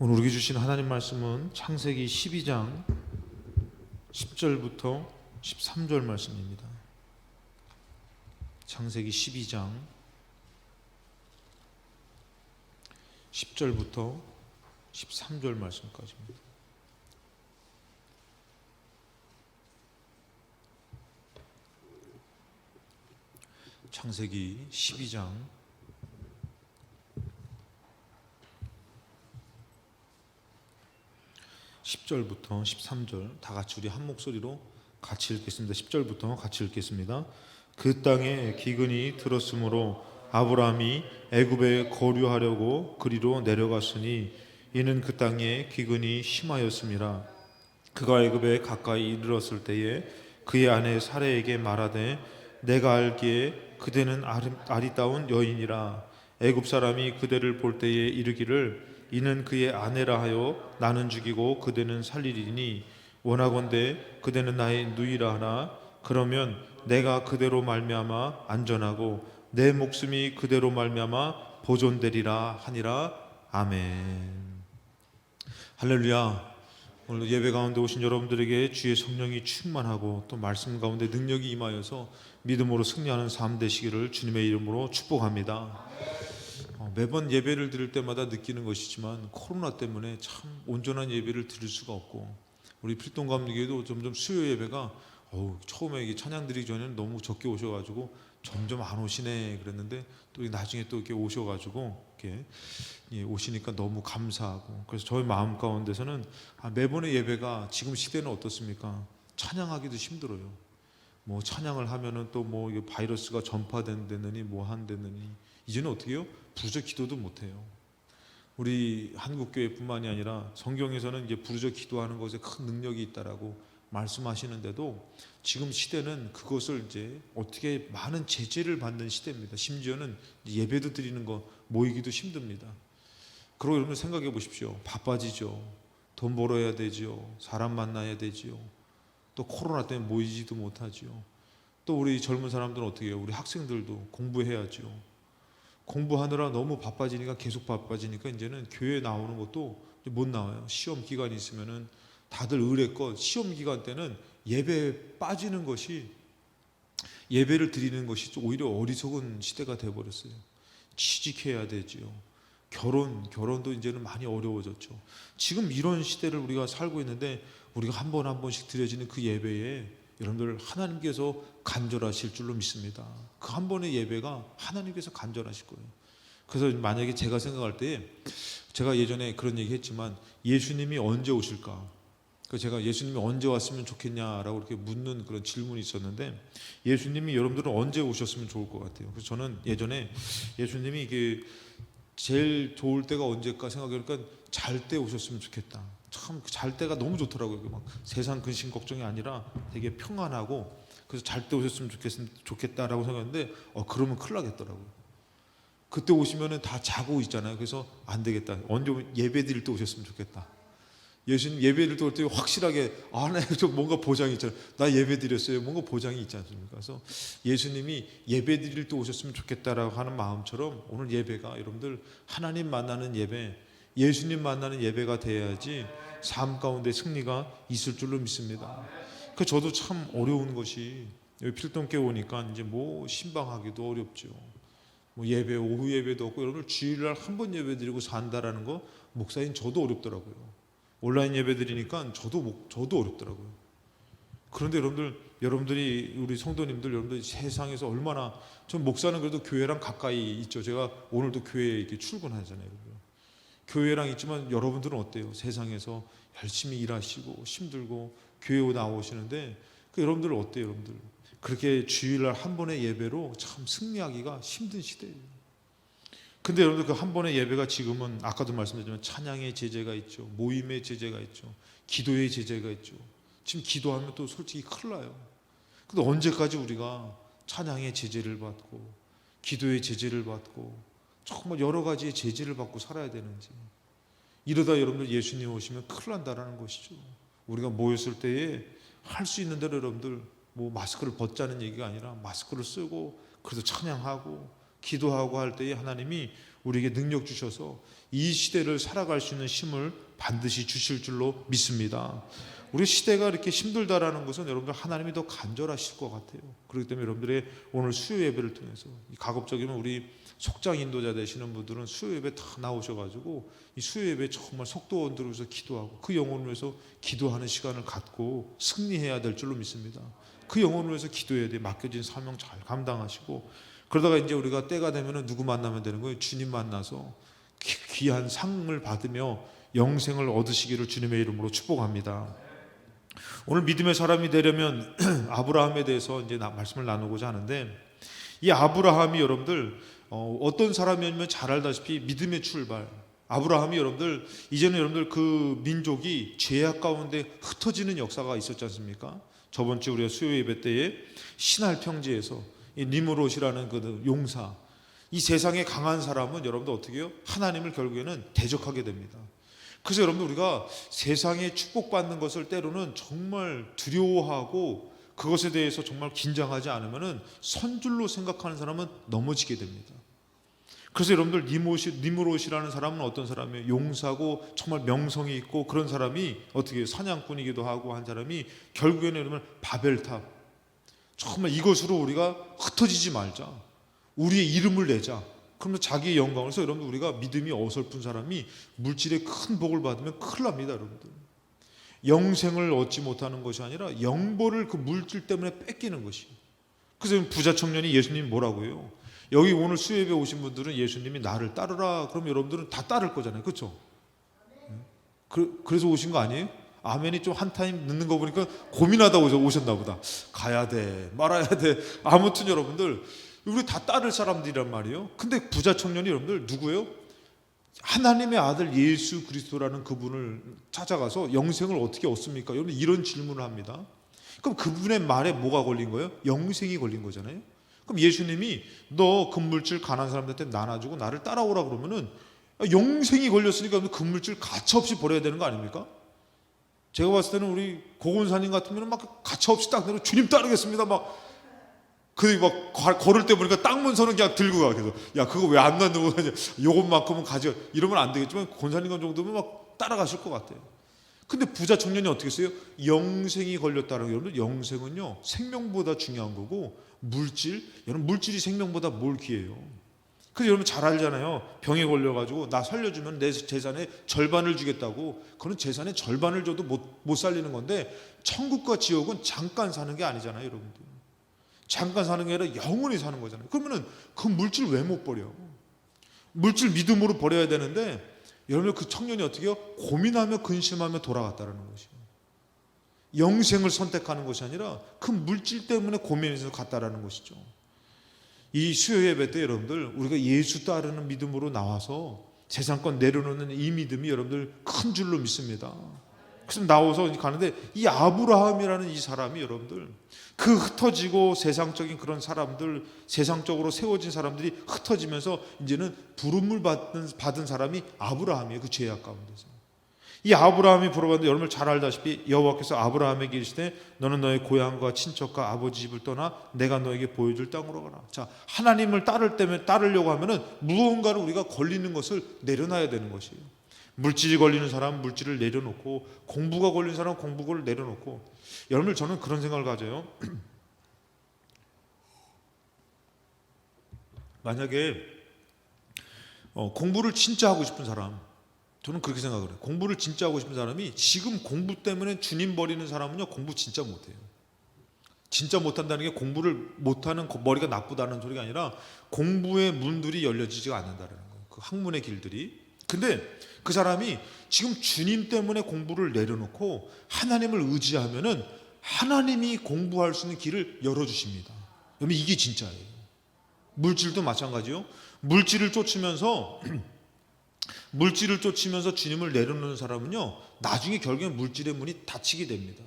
오늘 우리에게 주신 하나님 말씀은 창세기 12장 10절부터 13절 말씀입니다. 창세기 12장 10절부터 13절 말씀까지입니다. 창세기 12장 10절부터 13절 다 같이 우리 한 목소리로 같이 읽겠습니다. 10절부터 같이 읽겠습니다. 그 땅에 기근이 들었으므로 아브라함이 애굽에 거류하려고 그리로 내려갔으니 이는 그 땅에 기근이 심하였음이라. 그가 애굽에 가까이 이르렀을 때에 그의 아내 사레에게 말하되 내가 알기에 그대는 아리따운 여인이라. 애굽 사람이 그대를 볼 때에 이르기를 이는 그의 아내라 하여 나는 죽이고 그대는 살리리니 원하건대 그대는 나의 누이라 하나 그러면 내가 그대로 말미암아 안전하고 내 목숨이 그대로 말미암아 보존되리라 하니라. 아멘. 할렐루야. 오늘 예배 가운데 오신 여러분들에게 주의 성령이 충만하고 또 말씀 가운데 능력이 임하여서 믿음으로 승리하는 삶 되시기를 주님의 이름으로 축복합니다. 매번 예배를 드릴 때마다 느끼는 것이지만 코로나 때문에 참 온전한 예배를 드릴 수가 없고 우리 필동 감리교회도 점점 수요 예배가 처음에 이게 찬양 드리기 전에는 너무 적게 오셔가지고 점점 안 오시네 그랬는데 또 나중에 또 이렇게 오셔가지고 이렇게 오시니까 너무 감사하고 그래서 저희 마음 가운데서는 매번의 예배가 지금 시대는 어떻습니까? 찬양하기도 힘들어요. 뭐 찬양을 하면은 또 뭐 바이러스가 전파된다느니 뭐 한다느니 이제는 어떻게 해요? 부르짖어 기도도 못해요. 우리 한국교회뿐만이 아니라 성경에서는 이제 부르짖어 기도하는 것에 큰 능력이 있다라고 말씀하시는데도 지금 시대는 그것을 이제 어떻게 많은 제재를 받는 시대입니다. 심지어는 예배도 드리는 거 모이기도 힘듭니다. 그리고 여러분 생각해 보십시오. 바빠지죠. 돈 벌어야 되지요. 사람 만나야 되지요. 또 코로나 때문에 모이지도 못하지요. 또 우리 젊은 사람들은 어떻게 해요? 우리 학생들도 공부해야죠. 공부하느라 너무 바빠지니까 계속 바빠지니까 이제는 교회 나오는 것도 못 나와요. 시험 기간이 있으면은 다들 의뢰껏 시험 기간 때는 예배에 빠지는 것이 예배를 드리는 것이 오히려 어리석은 시대가 되어버렸어요. 취직해야 되지요. 결혼도 이제는 많이 어려워졌죠. 지금 이런 시대를 우리가 살고 있는데 우리가 한 번 한 번씩 드려지는 그 예배에 여러분들 하나님께서 간절하실 줄로 믿습니다. 그 한 번의 예배가 하나님께서 간절하실 거예요. 그래서 만약에 제가 생각할 때 제가 예전에 그런 얘기 했지만 예수님이 언제 오실까? 제가 예수님이 언제 왔으면 좋겠냐라고 이렇게 묻는 그런 질문이 있었는데 예수님이 여러분들은 언제 오셨으면 좋을 것 같아요. 그래서 저는 예전에 예수님이 이게 제일 좋을 때가 언제일까 생각해보니까 잘 때 오셨으면 좋겠다. 참 잘 때가 너무 좋더라고요. 막 세상 근심 걱정이 아니라 되게 평안하고 그래서 잘 때 오셨으면 좋겠다라고 생각했는데 그러면 큰일 나겠더라고요. 그때 오시면은 다 자고 있잖아요. 그래서 안 되겠다. 언제 예배 드릴 때 오셨으면 좋겠다. 예수님 예배 드릴 때 올 때 확실하게 좀 뭔가 보장이 있잖아요. 나 예배 드렸어요. 뭔가 보장이 있지 않습니까? 그래서 예수님이 예배 드릴 때 오셨으면 좋겠다라고 하는 마음처럼 오늘 예배가 여러분들 하나님 만나는 예배, 예수님 만나는 예배가 돼야지 삶 가운데 승리가 있을 줄로 믿습니다. 그 저도 참 어려운 것이 여기 필동교회 오니까 이제 뭐 신방하기도 어렵죠. 뭐 예배 오후 예배도 없고 여러분들 주일날 한 번 예배 드리고 산다라는 거 목사인 저도 어렵더라고요. 온라인 예배 드리니까 저도 어렵더라고요. 그런데 여러분들이 우리 성도님들 여러분들이 세상에서 얼마나 전 목사는 그래도 교회랑 가까이 있죠. 제가 오늘도 교회에 이렇게 출근하잖아요. 교회랑 있지만 여러분들은 어때요? 세상에서 열심히 일하시고 힘들고 교회 나오시는데 여러분들은 어때요? 여러분들 그렇게 주일날 한 번의 예배로 참 승리하기가 힘든 시대예요. 근데 여러분들 그 한 번의 예배가 지금은 아까도 말씀드렸지만 찬양의 제재가 있죠. 모임의 제재가 있죠. 기도의 제재가 있죠. 지금 기도하면 또 솔직히 큰일 나요. 근데 언제까지 우리가 찬양의 제재를 받고 기도의 제재를 받고 정말 여러 가지의 제재를 받고 살아야 되는지 이러다 여러분들 예수님 오시면 큰일 난다라는 것이죠. 우리가 모였을 때에 할 수 있는 대로 여러분들 뭐 마스크를 벗자는 얘기가 아니라 마스크를 쓰고 그래도 찬양하고 기도하고 할 때에 하나님이 우리에게 능력 주셔서 이 시대를 살아갈 수 있는 힘을 반드시 주실 줄로 믿습니다. 우리 시대가 이렇게 힘들다라는 것은 여러분들 하나님이 더 간절하실 것 같아요. 그렇기 때문에 여러분들의 오늘 수요 예배를 통해서 가급적이면 우리 속장 인도자 되시는 분들은 수요 예배 다 나오셔가지고 이 수요 예배 정말 속도원 들어서 기도하고 그 영혼을 위해서 기도하는 시간을 갖고 승리해야 될 줄로 믿습니다. 그 영혼을 위해서 기도해야 돼. 맡겨진 사명 잘 감당하시고, 그러다가 이제 우리가 때가 되면은 누구 만나면 되는 거예요? 주님 만나서 귀한 상을 받으며 영생을 얻으시기를 주님의 이름으로 축복합니다. 오늘 믿음의 사람이 되려면 아브라함에 대해서 이제 말씀을 나누고자 하는데, 이 아브라함이 여러분들 어떤 사람이었냐면 잘 알다시피 믿음의 출발. 아브라함이 여러분들 이제는 여러분들 그 민족이 죄악 가운데 흩어지는 역사가 있었지 않습니까? 저번 주 우리가 수요 예배 때에 신할 평지에서 이 니므롯이라는 그 용사, 이 세상에 강한 사람은 여러분들 어떻게 해요? 하나님을 결국에는 대적하게 됩니다. 그래서 여러분들 우리가 세상에 축복받는 것을 때로는 정말 두려워하고 그것에 대해서 정말 긴장하지 않으면은 선줄로 생각하는 사람은 넘어지게 됩니다. 그래서 여러분들 니므롯이라는 사람은 어떤 사람이에요? 용사고 정말 명성이 있고 그런 사람이 어떻게 해요? 사냥꾼이기도 하고 한 사람이 결국에는 여러분 바벨탑, 정말 이것으로 우리가 흩어지지 말자, 우리의 이름을 내자, 그러면 자기의 영광을. 그래서 여러분들 우리가 믿음이 어설픈 사람이 물질의 큰 복을 받으면 큰일 납니다. 여러분들 영생을 얻지 못하는 것이 아니라 영보를 그 물질 때문에 뺏기는 것이에요. 그래서 부자 청년이 예수님 뭐라고 해요? 여기 오늘 수요예배 오신 분들은 예수님이 나를 따르라 그럼 여러분들은 다 따를 거잖아요. 그렇죠? 그래서 오신 거 아니에요? 아멘이 좀 한 타임 늦는 거 보니까 고민하다 오셨나 보다. 가야 돼 말아야 돼. 아무튼 여러분들 우리 다 따를 사람들이란 말이에요. 근데 부자 청년이 여러분들 누구예요? 하나님의 아들 예수 그리스도라는 그분을 찾아가서 영생을 어떻게 얻습니까? 여러분 이런 질문을 합니다. 그럼 그분의 말에 뭐가 걸린 거예요? 영생이 걸린 거잖아요. 그럼 예수님이 너 금물질 가난한 사람들한테 나눠주고 나를 따라오라 그러면은 영생이 걸렸으니까 금물질 가차없이 버려야 되는 거 아닙니까? 제가 봤을 때는 우리 고건사님 같으면 막 가차없이 딱 내려 주님 따르겠습니다 막 걸을 때 보니까 딱 문서는 그냥 들고 가. 그래서 야 그거 왜 안 놔두고 가냐, 요것만큼은 가져. 이러면 안 되겠지만 권사님 정도면 막 따라가실 것 같아요. 근데 부자 청년이 어떻게 했어요? 영생이 걸렸다는 게, 여러분 영생은요 생명보다 중요한 거고 여러분 물질이 생명보다 뭘 귀해요. 그래서 여러분 잘 알잖아요. 병에 걸려가지고 나 살려주면 내 재산의 절반을 주겠다고. 그건 재산의 절반을 줘도 못 살리는 건데, 천국과 지옥은 잠깐 사는 게 아니잖아요. 여러분들 잠깐 사는 게 아니라 영원히 사는 거잖아요. 그러면은 그 물질 왜 못 버려? 물질 믿음으로 버려야 되는데, 여러분 그 청년이 어떻게 해요? 고민하며 근심하며 돌아갔다는 것이에요. 영생을 선택하는 것이 아니라 그 물질 때문에 고민해서 갔다라는 것이죠. 이 수요 예배 때 여러분들 우리가 예수 따르는 믿음으로 나와서 세상 건 내려놓는 이 믿음이 여러분들 큰 줄로 믿습니다. 그래서 나와서 가는데 이 아브라함이라는 이 사람이 여러분들 그 흩어지고 세상적인 그런 사람들, 세상적으로 세워진 사람들이 흩어지면서 이제는 부름을 받은 사람이 아브라함이에요. 그 죄악 가운데서. 이 아브라함이 부름받는데 여러분 잘 알다시피 여호와께서 아브라함에게 이르시되 너는 너의 고향과 친척과 아버지 집을 떠나 내가 너에게 보여줄 땅으로 가라. 자, 하나님을 따르려고 하면은 무언가를 우리가 걸리는 것을 내려놔야 되는 것이에요. 물질이 걸리는 사람은 물질을 내려놓고, 공부가 걸리는 사람은 공부를 내려놓고. 여러분들 저는 그런 생각을 가져요. 만약에 공부를 진짜 하고 싶은 사람, 저는 그렇게 생각을 해요. 공부를 진짜 하고 싶은 사람이 지금 공부 때문에 주님 버리는 사람은요 공부 진짜 못해요. 진짜 못한다는 게 공부를 못하는 머리가 나쁘다는 소리가 아니라 공부의 문들이 열려지지가 않는다는 거예요. 그 학문의 길들이. 근데 그 사람이 지금 주님 때문에 공부를 내려놓고 하나님을 의지하면은 하나님이 공부할 수 있는 길을 열어주십니다. 여러분 이게 진짜예요. 물질도 마찬가지요. 물질을 쫓으면서 주님을 내려놓는 사람은요 나중에 결국엔 물질의 문이 닫히게 됩니다.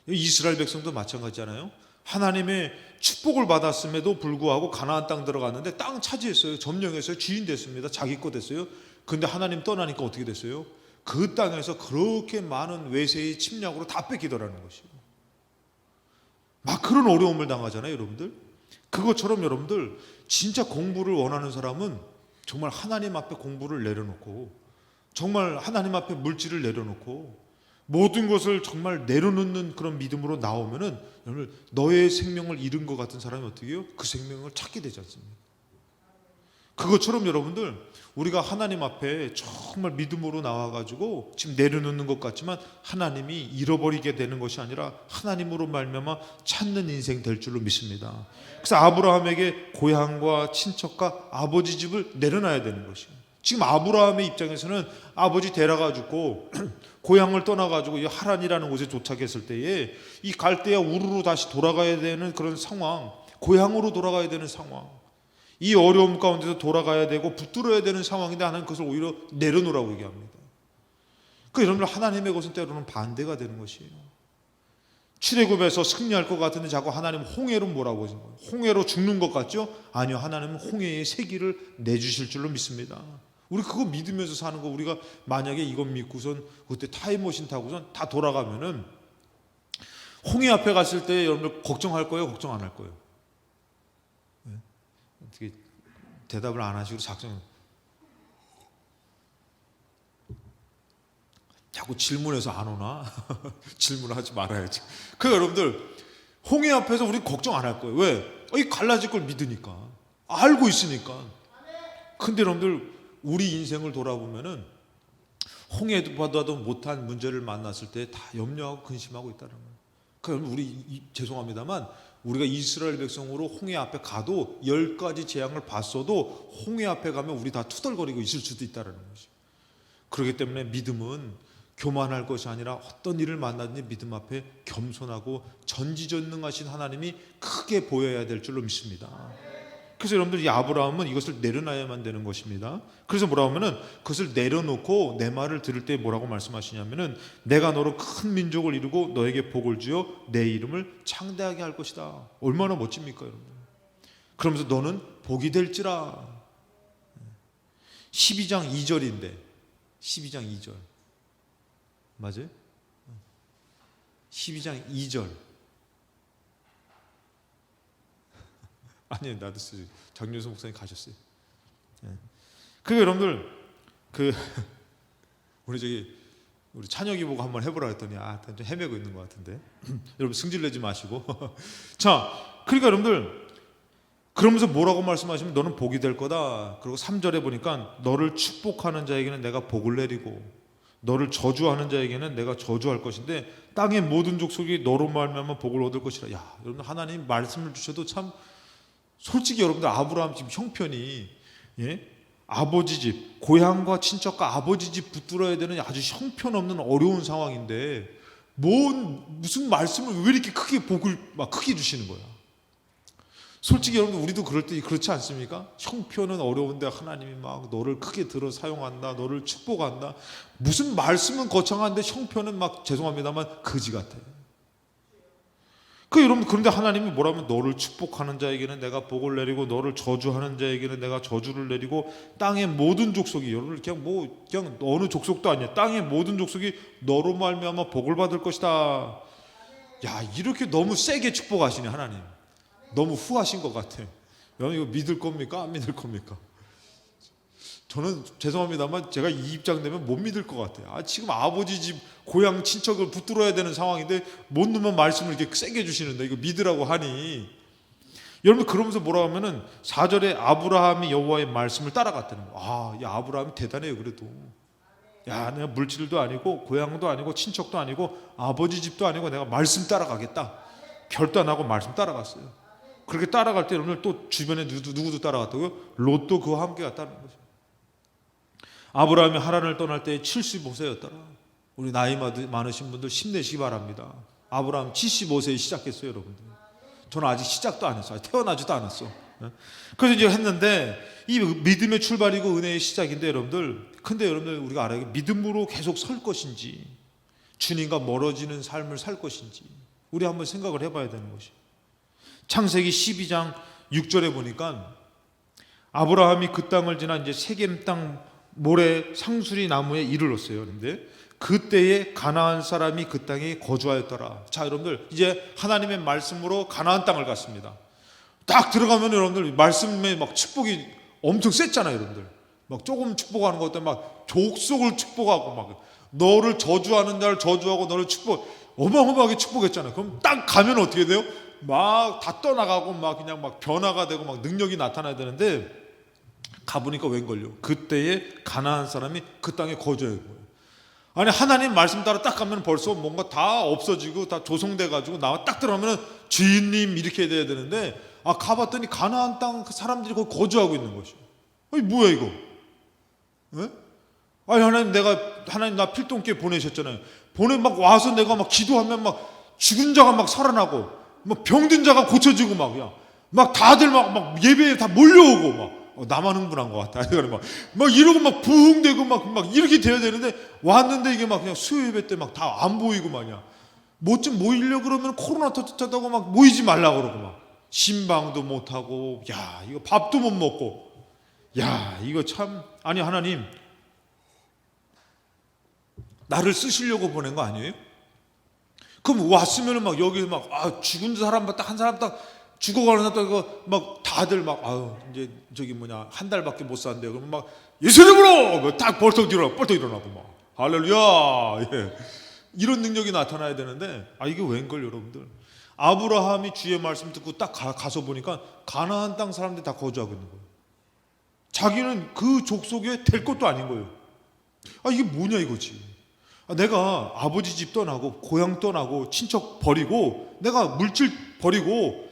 이스라엘 백성도 마찬가지잖아요. 하나님의 축복을 받았음에도 불구하고 가나안 땅 들어갔는데 땅 차지했어요. 점령했어요. 주인 됐습니다. 자기 거 됐어요. 근데 하나님 떠나니까 어떻게 됐어요? 그 땅에서 그렇게 많은 외세의 침략으로 다 뺏기더라는 것이에요. 막 그런 어려움을 당하잖아요. 여러분들 그것처럼 여러분들 진짜 공부를 원하는 사람은 정말 하나님 앞에 공부를 내려놓고, 정말 하나님 앞에 물질을 내려놓고, 모든 것을 정말 내려놓는 그런 믿음으로 나오면은 여러분, 너의 생명을 잃은 것 같은 사람이 어떻게 해요? 그 생명을 찾게 되지 않습니까? 그것처럼 여러분들, 우리가 하나님 앞에 정말 믿음으로 나와가지고 지금 내려놓는 것 같지만 하나님이 잃어버리게 되는 것이 아니라 하나님으로 말미암아 찾는 인생 될 줄로 믿습니다. 그래서 아브라함에게 고향과 친척과 아버지 집을 내려놔야 되는 것이에요. 지금 아브라함의 입장에서는 아버지 데려가지고 고향을 떠나가지고 이 하란이라는 곳에 도착했을 때에 이 갈대아 우르로 다시 돌아가야 되는 그런 상황, 고향으로 돌아가야 되는 상황, 이 어려움 가운데서 돌아가야 되고 붙들어야 되는 상황인데 하나님 그것을 오히려 내려놓으라고 얘기합니다. 그 여러분들, 하나님의 것은 때로는 반대가 되는 것이에요. 출애굽에서 승리할 것 같은데 자꾸 하나님 홍해로 뭐라고 하신 거예요? 홍해로 죽는 것 같죠? 아니요, 하나님은 홍해의 세기를 내주실 줄로 믿습니다. 우리 그거 믿으면서 사는 거, 우리가 만약에 이것 믿고선 그때 타임머신 타고선 다 돌아가면은 홍해 앞에 갔을 때 여러분들 걱정할 거예요? 걱정 안 할 거예요? 어떻게 대답을 안 하시고 작성, 자꾸 질문해서 안 오나? 질문하지 말아야지. 그 여러분들, 홍해 앞에서 우리 걱정 안 할 거예요. 왜? 이 갈라질 걸 믿으니까, 알고 있으니까. 근데 여러분들, 우리 인생을 돌아보면은 홍해보다도 못한 문제를 만났을 때 다 염려하고 근심하고 있다는 거예요. 그러니까 우리 죄송합니다만 우리가 이스라엘 백성으로 홍해 앞에 가도 10가지 재앙을 봤어도 홍해 앞에 가면 우리 다 투덜거리고 있을 수도 있다는 것이죠. 그렇기 때문에 믿음은 교만할 것이 아니라 어떤 일을 만나든지 믿음 앞에 겸손하고 전지전능하신 하나님이 크게 보여야 될 줄로 믿습니다. 그래서 여러분들, 이 아브라함은 이것을 내려놔야만 되는 것입니다. 그래서 뭐라고 하면은 그것을 내려놓고 내 말을 들을 때 뭐라고 말씀하시냐면은 내가 너로 큰 민족을 이루고 너에게 복을 주어 내 이름을 창대하게 할 것이다. 얼마나 멋집니까 여러분들. 그러면서 너는 복이 될지라. 12장 2절인데 12장 2절 맞아요? 12장 2절 아니에요, 나도 쓰지. 장윤수 목사님 가셨어요. 그 여러분들, 우리 찬혁이 보고 한번 해보라 했더니 좀 헤매고 있는 것 같은데 여러분 승질내지 마시고 자, 그러니까 여러분들, 그러면서 뭐라고 말씀하시면 너는 복이 될 거다. 그리고 3절에 보니까 너를 축복하는 자에게는 내가 복을 내리고 너를 저주하는 자에게는 내가 저주할 것인데 땅의 모든 족속이 너로 말미암아 복을 얻을 것이라. 야, 여러분, 하나님 말씀을 주셔도 참, 솔직히 여러분들, 아브라함 지금 형편이, 아버지 집, 고향과 친척과 아버지 집 붙들어야 되는 아주 형편없는 어려운 상황인데 무슨 말씀을 왜 이렇게 크게 복을 막 크게 주시는 거야. 솔직히 여러분, 우리도 그럴 때 그렇지 않습니까? 형편은 어려운데 하나님이 막 너를 크게 들어 사용한다, 너를 축복한다. 무슨 말씀은 거창한데 형편은 막, 죄송합니다만, 거지 같아요. 여러분, 그런데 하나님이 뭐라면 너를 축복하는 자에게는 내가 복을 내리고 너를 저주하는 자에게는 내가 저주를 내리고 땅의 모든 족속이, 여러분, 그냥 어느 족속도 아니야, 땅의 모든 족속이 너로 말미암아 복을 받을 것이다. 야, 이렇게 너무 세게 축복하시네 하나님. 너무 후하신 것 같아. 여러분, 이거 믿을 겁니까? 안 믿을 겁니까? 저는 죄송합니다만 제가 이 입장 되면 못 믿을 것 같아요. 지금 아버지 집, 고향 친척을 붙들어야 되는 상황인데 못 넣으면 말씀을 이렇게 세게 주시는데 이거 믿으라고 하니, 여러분, 그러면서 뭐라고 하면은 4절에 아브라함이 여호와의 말씀을 따라갔다는 거예요. 이 아브라함이 대단해요. 그래도 야, 내가 물질도 아니고 고향도 아니고 친척도 아니고 아버지 집도 아니고 내가 말씀 따라가겠다. 결단하고 말씀 따라갔어요. 그렇게 따라갈 때 여러분들, 또 주변에 누구도 따라갔다고요? 롯도 그와 함께 갔다는 거죠. 아브라함이 하란을 떠날 때 75세였더라. 우리 나이 많으신 분들 힘내시기 바랍니다. 아브라함 75세에 시작했어요, 여러분들. 저는 아직 시작도 안 했어요. 태어나지도 않았어. 그래서 이제 했는데, 이 믿음의 출발이고 은혜의 시작인데 여러분들, 근데 여러분들, 우리가 알아야 돼. 믿음으로 계속 설 것인지 주님과 멀어지는 삶을 살 것인지 우리 한번 생각을 해봐야 되는 것이. 창세기 12장 6절에 보니까 아브라함이 그 땅을 지나 이제 세겜 땅 모래 상수리 나무에 이르렀어요. 그런데 그때에 가나안 사람이 그 땅에 거주하였더라. 자, 여러분들, 이제 하나님의 말씀으로 가나안 땅을 갔습니다. 딱 들어가면 여러분들 말씀에 막 축복이 엄청 셌잖아요. 여러분들 막 조금 축복하는 것 때문에 막 족속을 축복하고 막 너를 저주하는 자를 저주하고 너를 축복 어마어마하게 축복했잖아요. 그럼 딱 가면 어떻게 돼요? 막 다 떠나가고 막 그냥 막 변화가 되고 막 능력이 나타나야 되는데 가보니까 웬걸요? 그때에 가나안 사람이 그 땅에 거주해요. 아니 하나님 말씀 따라 딱 가면 벌써 뭔가 다 없어지고 다 조성돼 가지고 나와 딱 들어가면 주인님 이렇게 돼야 되는데 가봤더니 가나안 땅 그 사람들이 거기 거주하고 있는 것이요. 아니 뭐야 이거? 왜? 아니 하나님 나 필동교회 보내셨잖아요. 보내 막 와서 내가 막 기도하면 막 죽은 자가 막 살아나고 막 병든 자가 고쳐지고 막 다들 막 예배에 다 몰려오고 막 나만 흥분한 것 같다. 막 이러고 막 부흥되고 막 이렇게 돼야 되는데 왔는데 이게 막 그냥 수요 예배 때 막 다 안 보이고 말이야. 뭐 좀 모이려고 그러면 코로나 터졌다고 막 모이지 말라고 그러고 막 신방도 못 하고 야 이거 밥도 못 먹고 야 이거 참 아니 하나님 나를 쓰시려고 보낸 거 아니에요? 그럼 왔으면은 막 여기 막 죽은 사람 딱 한 사람 딱 죽어가는 사람 딱 이거 막 다들 막 이제 저기 뭐냐 한 달밖에 못 산대요. 그러면 막 예수 이름으로 딱 벌떡 일어나고 막 할렐루야 예. 이런 능력이 나타나야 되는데 이게 웬걸 여러분들 아브라함이 주의 말씀 듣고 딱 가서 보니까 가나안 땅 사람들이 다 거주하고 있는 거예요. 자기는 그 족속에 될 것도 아닌 거예요. 이게 뭐냐 이거지. 내가 아버지 집 떠나고 고향 떠나고 친척 버리고 내가 물질 버리고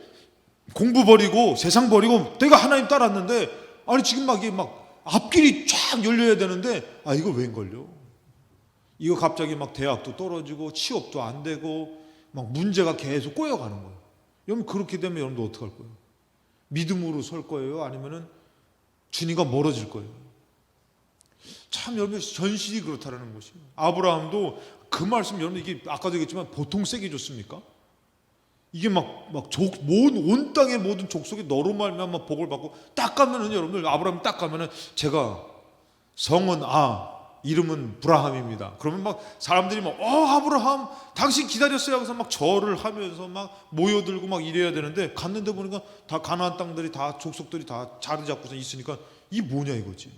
공부 버리고 세상 버리고 내가 하나님 따랐는데 지금 막 이게 막 앞길이 쫙 열려야 되는데 이거 웬걸요? 이거 갑자기 막 대학도 떨어지고 취업도 안 되고 막 문제가 계속 꼬여가는 거예요. 여러분 그렇게 되면 여러분도 어떡할 거예요? 믿음으로 설 거예요? 아니면은 주님과 멀어질 거예요? 참 여러분 현실이 그렇다라는 것이에요. 아브라함도 그 말씀 여러분 이게 아까도 얘기했지만 보통 세게 줬습니까? 이게 온 땅의 모든 족속이 너로 말미암아 복을 받고 딱 가면은 여러분들 아브라함 딱 가면은 제가 성은 이름은 브라함입니다. 그러면 막 사람들이 아브라함 당신 기다렸어요 하면서 막 절을 하면서 막 모여들고 막 이래야 되는데 갔는데 보니까 다 가나안 땅들이 다 족속들이 다 자리 잡고서 있으니까 이 뭐냐 이거지.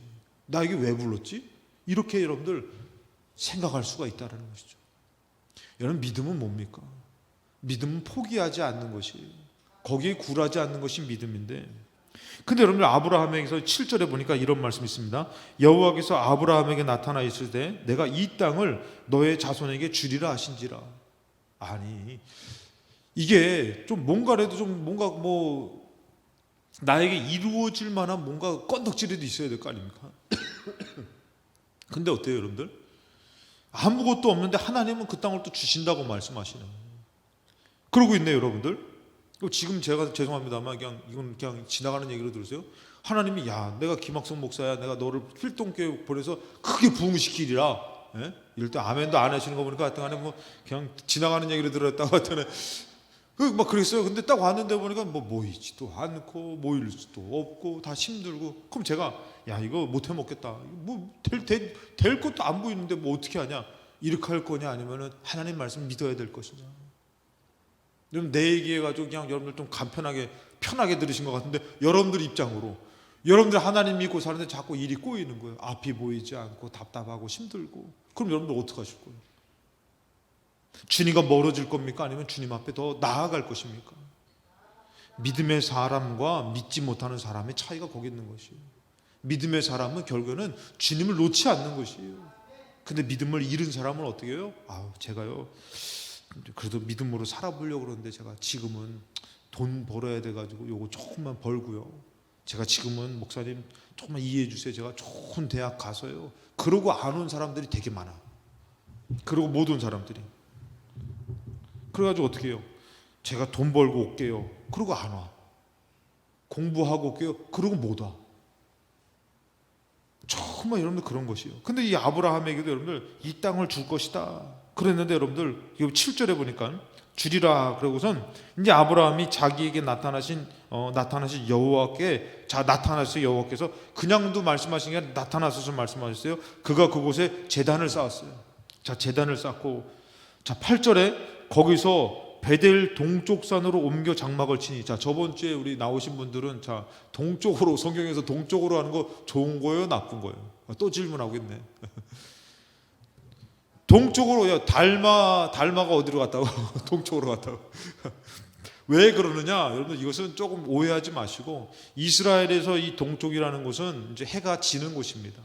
나 이게 왜 불렀지? 이렇게 여러분들 생각할 수가 있다는 것이죠. 여러분 믿음은 뭡니까? 믿음은 포기하지 않는 것이에요. 거기에 굴하지 않는 것이 믿음인데 근데 여러분들 아브라함에게서 7절에 보니까 이런 말씀이 있습니다. 여호와께서 아브라함에게 나타나 있을 때 내가 이 땅을 너의 자손에게 주리라 하신지라. 아니 이게 좀 뭔가라도 좀 뭔가 나에게 이루어질 만한 뭔가 건덕지리도 있어야 될 거 아닙니까? 근데 어때요 여러분들? 아무것도 없는데 하나님은 그 땅을 또 주신다고 말씀하시는 그러고 있네요 여러분들. 지금 제가 죄송합니다만 이건 그냥 지나가는 얘기로 들으세요. 하나님이 내가 김학성 목사야 내가 너를 필동교회 보내서 크게 부흥시키리라 이럴 때 아멘도 안 하시는 거 보니까 하여튼 그냥 지나가는 얘기로 들었다고 하더니 막 그랬어요. 근데 딱 왔는데 보니까 모이지도 않고 모일 수도 없고 다 힘들고 그럼 제가 이거 못해 먹겠다. 될 것도 안 보이는데 어떻게 하냐 이렇게 할 거냐 아니면은 하나님 말씀 믿어야 될 것이냐. 여러분 내 얘기해가지고 그냥 여러분들 좀 편하게 들으신 것 같은데 여러분들 입장으로 여러분들 하나님 믿고 사는데 자꾸 일이 꼬이는 거예요. 앞이 보이지 않고 답답하고 힘들고 그럼 여러분들 어떻게 하실 거예요? 주님과 멀어질 겁니까? 아니면 주님 앞에 더 나아갈 것입니까? 믿음의 사람과 믿지 못하는 사람의 차이가 거기 있는 것이에요. 믿음의 사람은 결국에는 주님을 놓지 않는 것이에요. 근데 믿음을 잃은 사람은 어떻게 해요? 제가요 그래도 믿음으로 살아보려고 그러는데 제가 지금은 돈 벌어야 돼가지고 요거 조금만 벌고요. 제가 지금은 목사님 조금만 이해해 주세요. 제가 좋은 대학 가서요. 그러고 안 온 사람들이 되게 많아. 그러고 못 온 사람들이. 그래가지고 어떻게 해요? 제가 돈 벌고 올게요. 그러고 안 와. 공부하고 올게요. 그러고 못 와. 정말 여러분들 그런 것이에요. 근데 이 아브라함에게도 여러분들 이 땅을 줄 것이다. 그랬는데 여러분들 7절에 보니까 주리라 그러고선 이제 아브라함이 자기에게 나타나신 여호와께서 그냥도 말씀하신 게 아니라 나타나셔서 말씀하셨어요. 그가 그곳에 제단을 쌓았어요. 자 제단을 쌓고 자 8절에 거기서 베델 동쪽 산으로 옮겨 장막을 치니. 자, 저번 주에 우리 나오신 분들은 자, 동쪽으로, 성경에서 동쪽으로 하는 거 좋은 거예요, 나쁜 거예요? 또 질문하고 있네. 동쪽으로, 야, 달마가 어디로 갔다고? 동쪽으로 갔다고. 왜 그러느냐? 여러분, 이것은 조금 오해하지 마시고, 이스라엘에서 이 동쪽이라는 곳은 이제 해가 지는 곳입니다.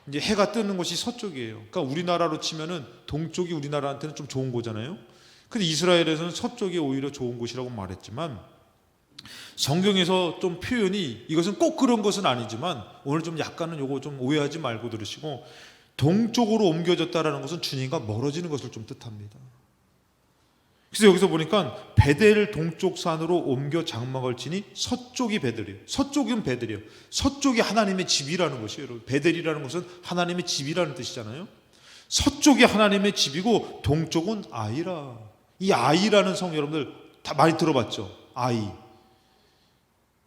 이제 해가 뜨는 곳이 서쪽이에요. 그러니까 우리나라로 치면은 동쪽이 우리나라한테는 좀 좋은 거잖아요. 근데 이스라엘에서는 서쪽이 오히려 좋은 곳이라고 말했지만, 성경에서 좀 표현이, 이것은 꼭 그런 것은 아니지만 오늘 좀 약간은 요거 좀 오해하지 말고 들으시고, 동쪽으로 옮겨졌다라는 것은 주님과 멀어지는 것을 좀 뜻합니다. 그래서 여기서 보니까 베델 동쪽 산으로 옮겨 장막을 치니 서쪽이 베델이에요. 서쪽은 베델이에요. 서쪽이 하나님의 집이라는 것이에요. 여러분, 베델이라는 것은 하나님의 집이라는 뜻이잖아요. 서쪽이 하나님의 집이고 동쪽은 아이라. 이 아이라는 성 여러분들 다 많이 들어봤죠? 아이.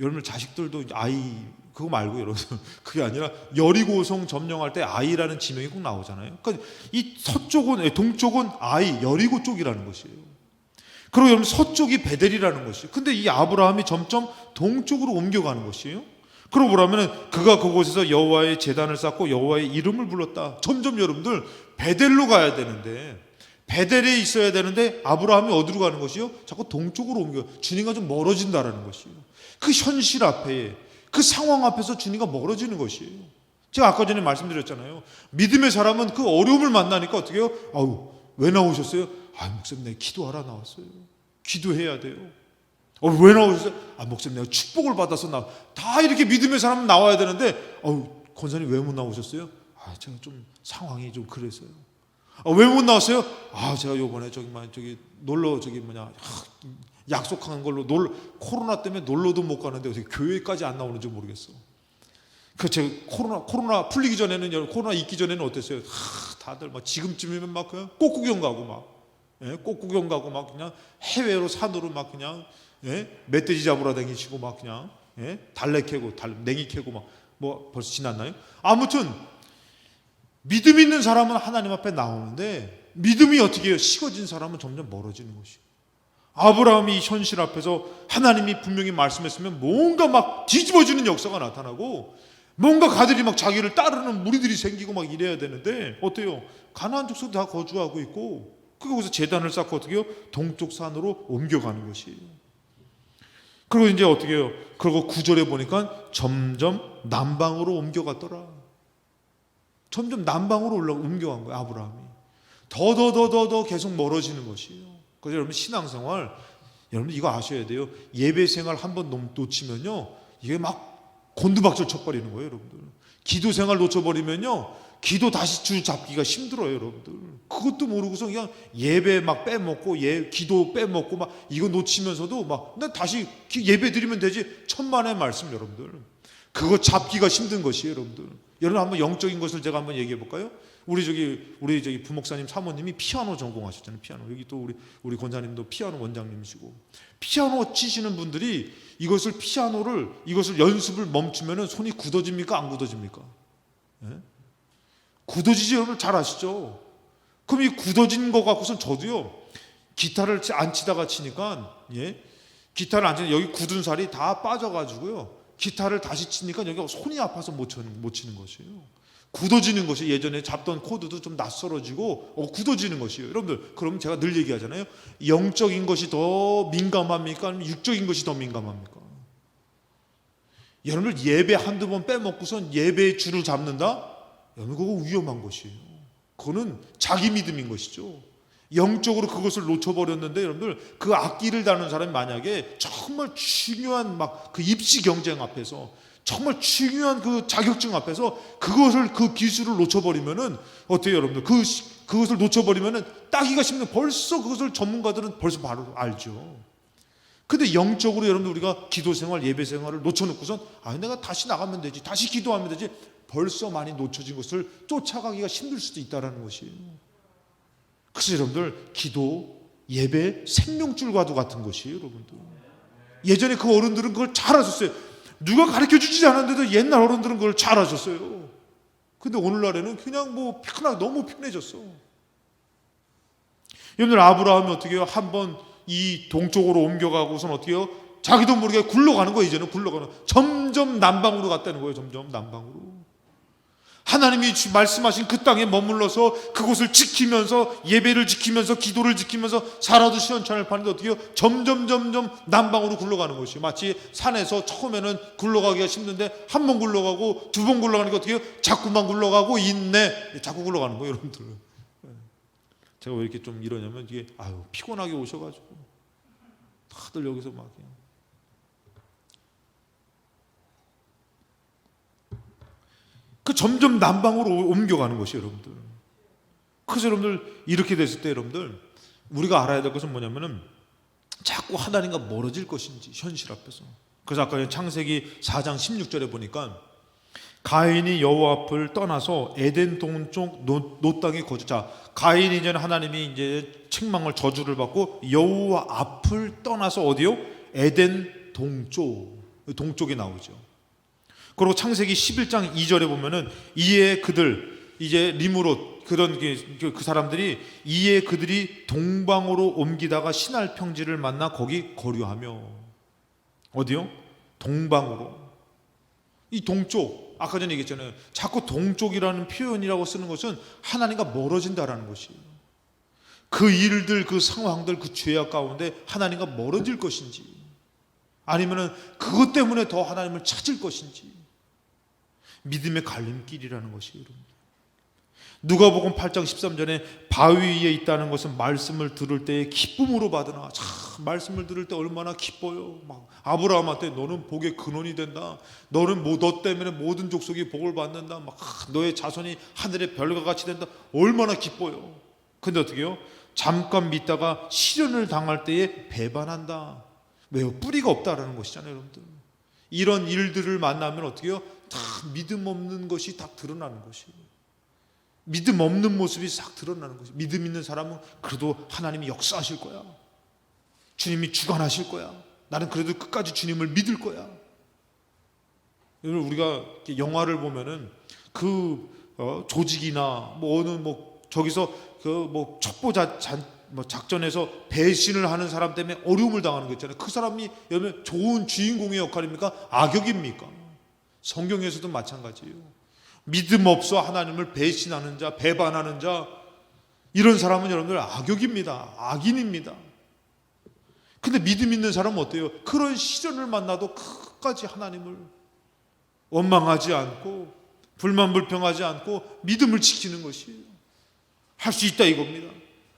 여러분 자식들도 아이 그거 말고 여러분 그게 아니라 여리고성 점령할 때 아이라는 지명이 꼭 나오잖아요. 그러니까 이 서쪽은 동쪽은 아이 여리고 쪽이라는 것이에요. 그리고 여러분 서쪽이 베델이라는 것이에요. 근데 이 아브라함이 점점 동쪽으로 옮겨가는 것이에요. 그러고 보라면 그가 그곳에서 여호와의 제단을 쌓고 여호와의 이름을 불렀다. 점점 여러분들 베델로 가야 되는데, 베델에 있어야 되는데 아브라함이 어디로 가는 것이요? 자꾸 동쪽으로 옮겨. 주님과 좀 멀어진다라는 것이에요. 그 현실 앞에, 그 상황 앞에서 주님과 멀어지는 것이에요. 제가 아까 전에 말씀드렸잖아요. 믿음의 사람은 그 어려움을 만나니까 어떻게 해요? 아우, 왜 나오셨어요? 아, 목사님 내가 기도하러 나왔어요. 기도해야 돼요. 왜 나오셨어요? 아, 목사님 내가 축복을 받아서 다 이렇게 믿음의 사람은 나와야 되는데, 권사님 왜 못 나오셨어요? 아, 제가 좀 상황이 좀 그래서요. 왜 못 나왔어요? 아, 제가 요번에 놀러 약속한 걸로 코로나 때문에 놀러도 못 가는데 어떻게 교회까지 안 나오는지 모르겠어. 그 제가 코로나 풀리기 전에는, 코로나 있기 전에는 어땠어요? 다들 막 지금쯤이면 막 그냥 꽃구경 가고 막 그냥 해외로 산으로 막 그냥 멧돼지 잡으러 다니시고 막 그냥 달래 캐고 냉이 캐고 막 뭐 벌써 지났나요? 아무튼 믿음 있는 사람은 하나님 앞에 나오는데 믿음이 어떻게 해요? 식어진 사람은 점점 멀어지는 것이에요. 아브라함이 이 현실 앞에서 하나님이 분명히 말씀했으면 뭔가 막 뒤집어지는 역사가 나타나고 뭔가 가들이 막 자기를 따르는 무리들이 생기고 막 이래야 되는데 어때요? 가나안 족속도 다 거주하고 있고 거기서 제단을 쌓고 어떻게 해요? 동쪽 산으로 옮겨가는 것이에요. 그리고 이제 어떻게 해요? 그리고 9절에 보니까 점점 남방으로 옮겨갔더라. 점점 남방으로 옮겨간 거예요. 아브라함이 더 계속 멀어지는 것이에요. 그래서 여러분 신앙생활, 여러분 이거 아셔야 돼요. 예배생활 한번 놓치면요 이게 막 곤두박질 쳐버리는 거예요. 여러분들 기도생활 놓쳐버리면요 기도 다시 줄 잡기가 힘들어요. 여러분들 그것도 모르고서 그냥 예배 막 빼먹고 기도 빼먹고 막 이거 놓치면서도 막 나 다시 예배 드리면 되지. 천만의 말씀 여러분들 그거 잡기가 힘든 것이에요. 여러분들 여러분 한번 영적인 것을 제가 한번 얘기해 볼까요? 우리 부목사님 사모님이 피아노 전공하셨잖아요. 피아노. 여기 또 우리 권사님도 피아노 원장님이시고, 피아노 치시는 분들이 이것을 연습을 멈추면은 손이 굳어집니까? 안 굳어집니까? 굳어지지. 여러분 잘 아시죠? 그럼 이 굳어진 거 갖고선 저도요 기타를 안 치다가 치니까 기타를 안 치니까 여기 굳은 살이 다 빠져가지고요 기타를 다시 치니까 여기가 손이 아파서 못 치는 것이에요. 굳어지는 것이, 예전에 잡던 코드도 좀 낯설어지고 굳어지는 것이에요. 여러분들 그럼 제가 늘 얘기하잖아요. 영적인 것이 더 민감합니까? 아니면 육적인 것이 더 민감합니까? 여러분들 예배 한두 번 빼먹고선 예배의 줄을 잡는다? 여러분 그거 위험한 것이에요. 그거는 자기 믿음인 것이죠. 영적으로 그것을 놓쳐버렸는데 여러분들 그 악기를 다루는 사람이 만약에 정말 중요한 막 그 입시 경쟁 앞에서 정말 중요한 그 자격증 앞에서 그 기술을 놓쳐버리면은 어때요, 여러분들? 그것을 놓쳐버리면은 따기가 힘든, 벌써 그것을 전문가들은 벌써 바로 알죠. 근데 영적으로 여러분들 우리가 기도 생활, 예배 생활을 놓쳐놓고선 내가 다시 나가면 되지, 다시 기도하면 되지, 벌써 많이 놓쳐진 것을 쫓아가기가 힘들 수도 있다라는 것이에요. 그래서 여러분들 기도, 예배, 생명줄과도 같은 것이에요, 여러분들. 예전에 그 어른들은 그걸 잘 하셨어요. 누가 가르쳐주지 않았는데도 옛날 어른들은 그걸 잘 하셨어요. 근데 오늘날에는 그냥 너무 편해졌어. 여러분들 아브라함이 어떻게 해요? 한번 이 동쪽으로 옮겨가고선 어떻게 해요? 자기도 모르게 굴러가는 거예요. 이제는 굴러가는, 점점 남방으로 갔다는 거예요. 점점 남방으로. 하나님이 말씀하신 그 땅에 머물러서 그곳을 지키면서, 예배를 지키면서, 기도를 지키면서 살아도 시원찮을 판인데 어떻게 해요? 점점 남방으로 굴러가는 것이에요. 마치 산에서 처음에는 굴러가기가 힘든데 한 번 굴러가고 두 번 굴러가니까 어떻게 해요? 자꾸만 굴러가고 있네. 자꾸 굴러가는 거예요, 여러분들. 제가 왜 이렇게 좀 이러냐면, 이게 피곤하게 오셔가지고 다들 여기서 막 그 점점 남방으로 옮겨가는 것이에요, 여러분들. 그래서 여러분들 이렇게 됐을 때 여러분들 우리가 알아야 될 것은 뭐냐면은 자꾸 하나님과 멀어질 것인지, 현실 앞에서. 그래서 아까 창세기 4장 16절에 보니까 가인이 여호와 앞을 떠나서 에덴 동쪽 노 땅에 거주. 자, 가인이 이제는 하나님이 이제 책망을, 저주를 받고 여호와 앞을 떠나서 어디요? 에덴 동쪽에 나오죠. 그리고 창세기 11장 2절에 보면은 이에 그들, 이제 리므롯, 그런 그 사람들이 이에 그들이 동방으로 옮기다가 신할 평지를 만나 거기 거류하며. 어디요? 동방으로. 이 동쪽, 아까 전에 얘기했잖아요. 자꾸 동쪽이라는 표현이라고 쓰는 것은 하나님과 멀어진다라는 것이에요. 그 일들, 그 상황들, 그 죄악 가운데 하나님과 멀어질 것인지, 아니면은 그것 때문에 더 하나님을 찾을 것인지, 믿음의 갈림길이라는 것이에요. 누가복음 8장 13절에 바위 위에 있다는 것은 말씀을 들을 때에 기쁨으로 받으나. 참, 말씀을 들을 때 얼마나 기뻐요. 막 아브라함한테 너는 복의 근원이 된다. 너는 너 때문에 모든 족속이 복을 받는다. 막 너의 자손이 하늘의 별과 같이 된다. 얼마나 기뻐요. 근데 어떻게 해요? 잠깐 믿다가 시련을 당할 때에 배반한다. 왜요? 뿌리가 없다라는 것이잖아요, 여러분들. 이런 일들을 만나면 어떻게 해요? 다 믿음 없는 것이 다 드러나는 것이에요. 믿음 없는 모습이 싹 드러나는 것이에요. 믿음 있는 사람은 그래도 하나님이 역사하실 거야. 주님이 주관하실 거야. 나는 그래도 끝까지 주님을 믿을 거야. 우리가 영화를 보면은 조직이나 어느 저기서 첩보 작전에서 배신을 하는 사람 때문에 어려움을 당하는 거 있잖아요. 그 사람이 여러분 좋은 주인공의 역할입니까? 악역입니까? 성경에서도 마찬가지예요. 믿음 없어 하나님을 배신하는 자, 배반하는 자, 이런 사람은 여러분들 악역입니다. 악인입니다. 근데 믿음 있는 사람은 어때요? 그런 시련을 만나도 끝까지 하나님을 원망하지 않고 불만불평하지 않고 믿음을 지키는 것이에요. 할 수 있다 이겁니다.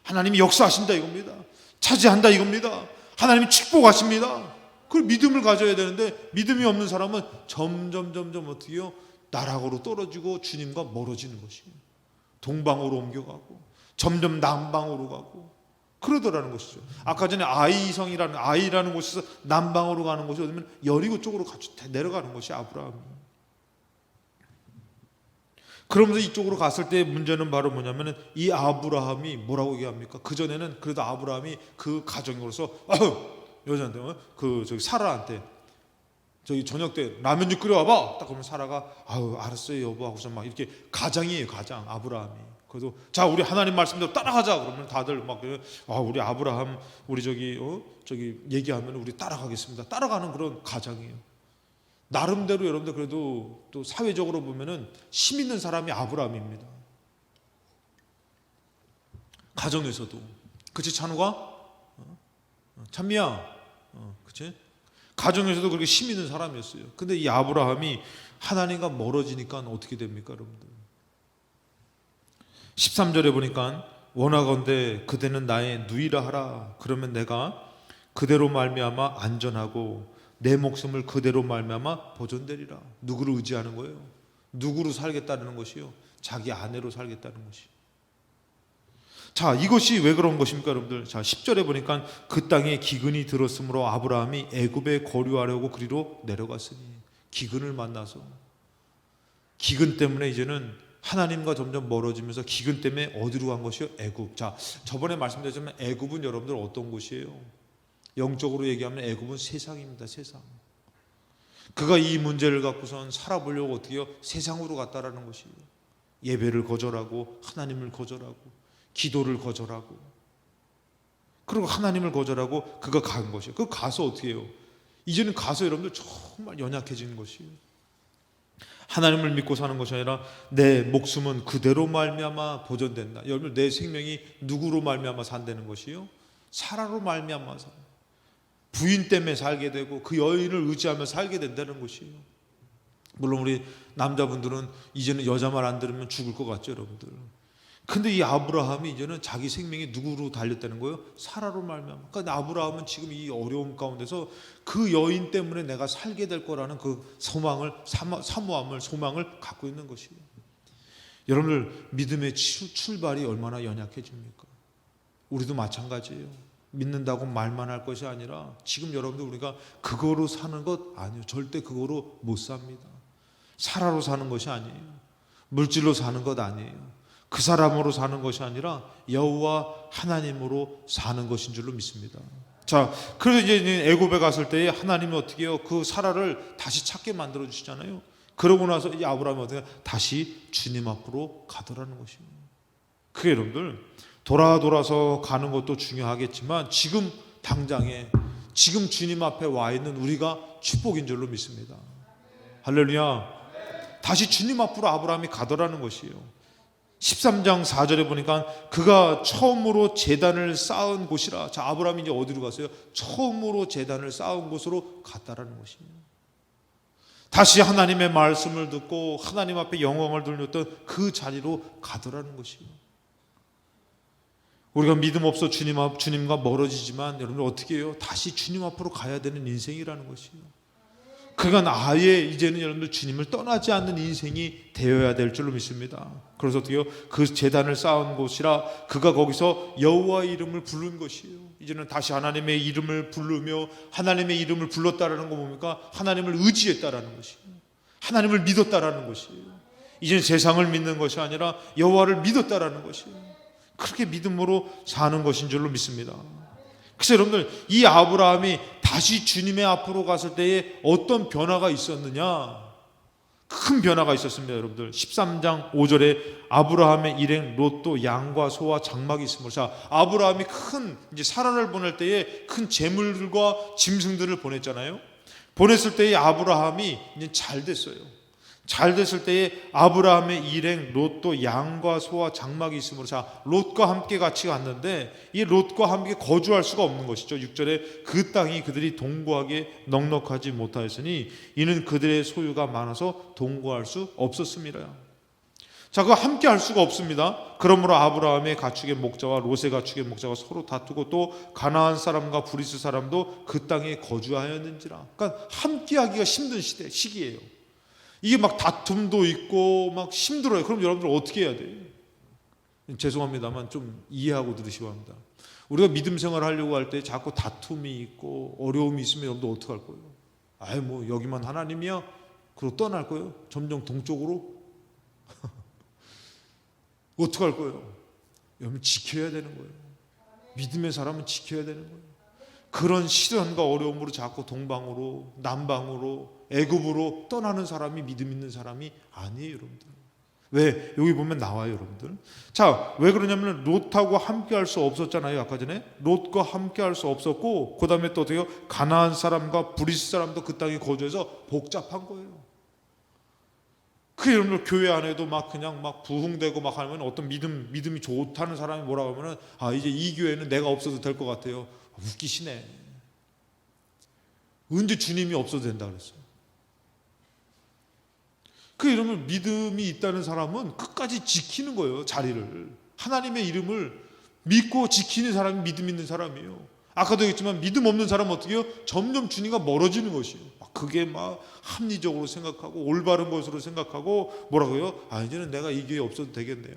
하나님이 역사하신다 이겁니다. 차지한다 이겁니다. 하나님이 축복하십니다. 그걸 믿음을 가져야 되는데, 믿음이 없는 사람은 점점 어떻게 해요? 나락으로 떨어지고 주님과 멀어지는 것이에요. 동방으로 옮겨가고 점점 남방으로 가고 그러더라는 것이죠. 아까 전에 아이라는 곳에서 남방으로 가는 곳이 어디면 여리고 쪽으로 내려가는 것이 아브라함. 그러면서 이쪽으로 갔을 때 문제는 바로 뭐냐면은 이 아브라함이 뭐라고 얘기합니까? 그전에는 그래도 아브라함이 그 가정으로서 여자한테 저기 사라한테 저기 저녁 때 라면 좀 끓여와봐. 딱 그러면 사라가 알았어요 여보 하고서 막 이렇게 가장이에요, 가장. 아브라함이. 그래도 자 우리 하나님 말씀대로 따라가자. 그러면 다들 막 우리 아브라함 우리 저기 얘기하면 우리 따라가겠습니다. 따라가는 그런 가장이에요. 나름대로 여러분들 그래도 또 사회적으로 보면은 힘 있는 사람이 아브라함입니다. 가정에서도. 그치 찬우가? 찬미야, 그치? 가정에서도 그렇게 힘 있는 사람이었어요. 근데 이 아브라함이 하나님과 멀어지니까 어떻게 됩니까, 여러분들? 13절에 보니까 원하건대 그대는 나의 누이라 하라. 그러면 내가 그대로 말미암아 안전하고 내 목숨을 그대로 말미암아 보존되리라. 누구를 의지하는 거예요? 누구로 살겠다는 것이요? 자기 아내로 살겠다는 것이. 자, 이것이 왜 그런 것입니까, 여러분들? 자, 10절에 보니까 그 땅에 기근이 들었으므로 아브라함이 애굽에 거류하려고 그리로 내려갔으니. 기근을 만나서, 기근 때문에 이제는 하나님과 점점 멀어지면서 기근 때문에 어디로 간 것이요? 애굽. 자, 저번에 말씀드렸지만 애굽은 여러분들 어떤 곳이에요? 영적으로 얘기하면 애굽은 세상입니다. 세상. 그가 이 문제를 갖고선 살아보려고 어떻게 해요? 세상으로 갔다라는 것이에요. 예배를 거절하고 하나님을 거절하고 기도를 거절하고. 그리고 하나님을 거절하고 그가 간 것이에요. 그 가서 어떻게 해요? 이제는 가서 여러분들 정말 연약해지는 것이에요. 하나님을 믿고 사는 것이 아니라 내 목숨은 그대로 말미암아 보존된다. 여러분, 내 생명이 누구로 말미암아 산다는 것이요? 사라로 말미암아 산. 부인 때문에 살게 되고 그 여인을 의지하며 살게 된다는 것이에요. 물론 우리 남자분들은 이제는 여자 말 안 들으면 죽을 것 같죠, 여러분들. 근데 이 아브라함이 이제는 자기 생명이 누구로 달렸다는 거예요? 사라로 말미암아. 그러니까 아브라함은 지금 이 어려움 가운데서 그 여인 때문에 내가 살게 될 거라는 그 소망을, 사모함을, 소망을 갖고 있는 것이에요. 여러분들, 믿음의 출발이 얼마나 연약해집니까? 우리도 마찬가지예요. 믿는다고 말만 할 것이 아니라 지금 여러분들 우리가 그거로 사는 것 아니에요. 절대 그거로 못 삽니다. 사라로 사는 것이 아니에요. 물질로 사는 것 아니에요. 그 사람으로 사는 것이 아니라 여호와 하나님으로 사는 것인 줄로 믿습니다. 자, 그래서 이제 애굽에 갔을 때 하나님이 어떻게 해요? 그 사라를 다시 찾게 만들어 주시잖아요. 그러고 나서 이 아브라함이 어떻게 해요? 다시 주님 앞으로 가더라는 것이에요. 그게 여러분들 돌아서 가는 것도 중요하겠지만 지금 당장에 지금 주님 앞에 와 있는 우리가 축복인 줄로 믿습니다. 할렐루야. 다시 주님 앞으로 아브라함이 가더라는 것이에요. 13장 4절에 보니까 그가 처음으로 제단을 쌓은 곳이라. 자, 아브라함이 이제 어디로 갔어요? 처음으로 제단을 쌓은 곳으로 갔다라는 것이에요. 다시 하나님의 말씀을 듣고 하나님 앞에 영광을 돌렸던 그 자리로 가더라는 것이에요. 우리가 믿음 없어 주님과 멀어지지만 여러분 어떻게 해요? 다시 주님 앞으로 가야 되는 인생이라는 것이에요. 그건 아예 이제는 여러분들 주님을 떠나지 않는 인생이 되어야 될 줄로 믿습니다. 그래서 어떻게 해요? 그 제단을 쌓은 곳이라 그가 거기서 여호와의 이름을 부른 것이에요. 이제는 다시 하나님의 이름을 부르며 하나님의 이름을 불렀다라는 거 뭡니까? 하나님을 의지했다라는 것이에요. 하나님을 믿었다라는 것이에요. 이제는 세상을 믿는 것이 아니라 여호와를 믿었다라는 것이에요. 그렇게 믿음으로 사는 것인 줄로 믿습니다. 그래서 여러분들 이 아브라함이 다시 주님의 앞으로 갔을 때에 어떤 변화가 있었느냐? 큰 변화가 있었습니다. 여러분들 13장 5절에 아브라함의 일행 롯도 양과 소와 장막이 있으므로. 자, 아브라함이 큰 이제 사라를 보낼 때에 큰 재물과 짐승들을 보냈잖아요. 보냈을 때에 아브라함이 이제 잘 됐어요. 잘 됐을 때에 아브라함의 일행 롯도 양과 소와 장막이 있으므로. 자, 롯과 함께 같이 갔는데 이 롯과 함께 거주할 수가 없는 것이죠. 6절에 그 땅이 그들이 동거하게 넉넉하지 못하였으니 이는 그들의 소유가 많아서 동거할 수 없었습니다. 자, 그거 함께 할 수가 없습니다. 그러므로 아브라함의 가축의 목자와 롯의 가축의 목자가 서로 다투고 또 가나안 사람과 브리스 사람도 그 땅에 거주하였는지라. 그러니까 함께 하기가 힘든 시기예요. 이게 막 다툼도 있고 막 힘들어요. 그럼 여러분들 어떻게 해야 돼요? 죄송합니다만 좀 이해하고 들으시기 바랍니다. 우리가 믿음 생활을 하려고 할 때 자꾸 다툼이 있고 어려움이 있으면 여러분들 어떻게 할 거예요? 아유, 뭐 여기만 하나님이야? 그러고 떠날 거예요? 점점 동쪽으로? 어떻게 할 거예요? 여러분 지켜야 되는 거예요. 믿음의 사람은 지켜야 되는 거예요. 그런 시련과 어려움으로 자꾸 동방으로 남방으로 애굽으로 떠나는 사람이 믿음 있는 사람이 아니에요, 여러분들. 왜? 여기 보면 나와요, 여러분들. 자, 왜 그러냐면 롯하고 함께 할 수 없었잖아요. 아까 전에 롯과 함께 할 수 없었고 그 다음에 또 어떻게 해요? 가나안 사람과 브리스 사람도 그 땅에 거주해서 복잡한 거예요. 그 여러분들 교회 안에도 막 그냥 막 부흥되고 막 하면 어떤 믿음이 좋다는 사람이 뭐라고 하면은 아, 이제 이 교회는 내가 없어도 될 것 같아요. 웃기시네. 언제 주님이 없어도 된다 그랬어요? 그 이러면 믿음이 있다는 사람은 끝까지 지키는 거예요. 자리를. 하나님의 이름을 믿고 지키는 사람이 믿음 있는 사람이에요. 아까도 얘기했지만 믿음 없는 사람은 어떻게 해요? 점점 주님과 멀어지는 것이에요. 그게 막 합리적으로 생각하고 올바른 것으로 생각하고 뭐라고요? 아, 이제는 내가 이 교회에 없어도 되겠네요.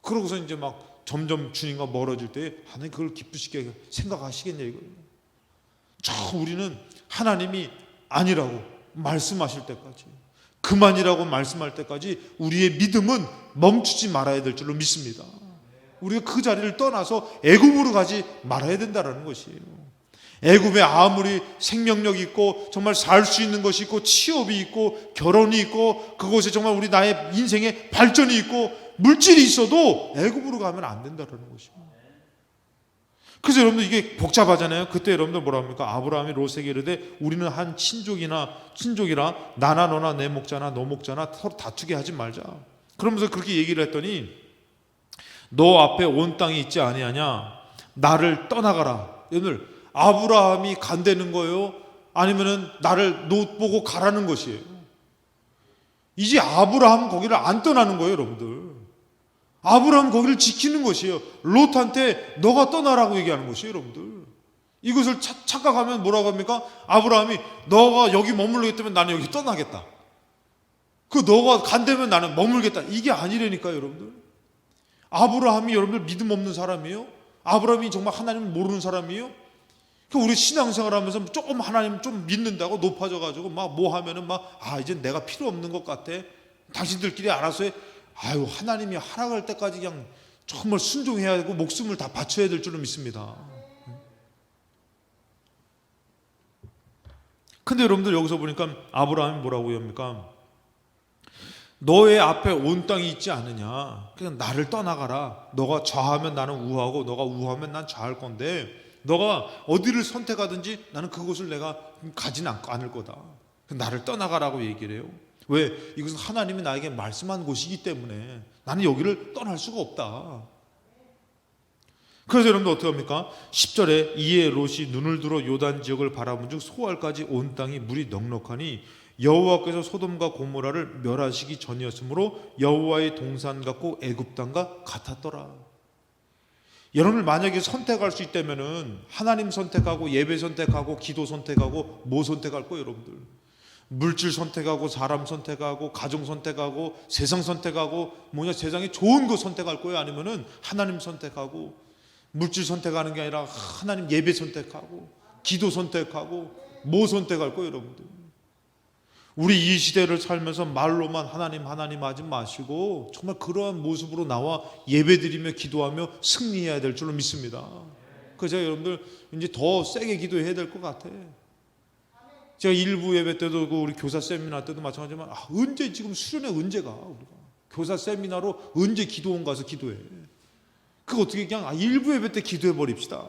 그러고서 이제 막 점점 주님과 멀어질 때 하나님 그걸 기쁘시게 생각하시겠냐 이거예요. 우리는 하나님이 아니라고 말씀하실 때까지, 그만이라고 말씀할 때까지 우리의 믿음은 멈추지 말아야 될 줄로 믿습니다. 우리가 그 자리를 떠나서 애굽으로 가지 말아야 된다는 것이에요. 애굽에 아무리 생명력이 있고 정말 살 수 있는 것이 있고 취업이 있고 결혼이 있고 그곳에 정말 나의 인생의 발전이 있고 물질이 있어도 애굽으로 가면 안 된다는 것이에요. 그래서 여러분들 이게 복잡하잖아요. 그때 여러분들 뭐라 합니까? 아브라함이 롯에게 이르되 우리는 한 친족이라 나나 너나 내 목자나 너 목자나 서로 다투게 하지 말자. 그러면서 그렇게 얘기를 했더니 너 앞에 온 땅이 있지 아니하냐? 나를 떠나가라. 여러분들 아브라함이 간다는 거예요? 아니면은 나를 못 보고 가라는 것이에요? 이제 아브라함 거기를 안 떠나는 거예요, 여러분들. 아브라함 거기를 지키는 것이에요. 롯한테 너가 떠나라고 얘기하는 것이에요, 여러분들. 이것을 착각하면 뭐라고 합니까? 아브라함이 너가 여기 머물겠다면 나는 여기 떠나겠다. 그 너가 간다면 나는 머물겠다. 이게 아니라니까요, 여러분들. 아브라함이 여러분들 믿음 없는 사람이에요? 아브라함이 정말 하나님을 모르는 사람이에요? 우리 신앙생활 하면서 조금 하나님 좀 믿는다고 높아져가지고 막 뭐 하면은 이제 내가 필요 없는 것 같아. 당신들끼리 알아서 해. 아유, 하나님이 하락할 때까지 그냥 정말 순종해야 되고 목숨을 다 바쳐야 될 줄로 믿습니다. 근데 여러분들 여기서 보니까 아브라함이 뭐라고 합니까? 너의 앞에 온 땅이 있지 않느냐? 그냥 나를 떠나가라. 너가 좌하면 나는 우하고 너가 우하면 난 좌할 건데 너가 어디를 선택하든지 나는 그곳을 내가 가지는 않을 거다. 나를 떠나가라고 얘기를 해요. 왜? 이것은 하나님이 나에게 말씀한 곳이기 때문에 나는 여기를 떠날 수가 없다. 그래서 여러분들 어떻게 합니까? 10절에 이에 롯이 눈을 들어 요단 지역을 바라본즉 소알까지 온 땅이 물이 넉넉하니 여호와께서 소돔과 고모라를 멸하시기 전이었으므로 여호와의 동산 같고 애굽 땅과 같았더라. 여러분들 만약에 선택할 수 있다면은 하나님 선택하고 예배 선택하고 기도 선택하고 뭐 선택할 거예요, 여러분들? 물질 선택하고 사람 선택하고 가정 선택하고 세상 선택하고 세상에 좋은 거 선택할 거예요? 아니면은 하나님 선택하고 물질 선택하는 게 아니라 하나님 예배 선택하고 기도 선택하고 뭐 선택할 거예요, 여러분들? 우리 이 시대를 살면서 말로만 하나님 하지 마시고 정말 그러한 모습으로 나와 예배드리며 기도하며 승리해야 될 줄로 믿습니다. 그래서 제가 여러분들 이제 더 세게 기도해야 될 것 같아요. 제가 일부 예배 때도 우리 교사 세미나 때도 마찬가지지만 언제 지금 수련회 언제가 우리가 교사 세미나로 언제 기도원 가서 기도해? 그거 어떻게 그냥 일부 예배 때 기도해 버립시다.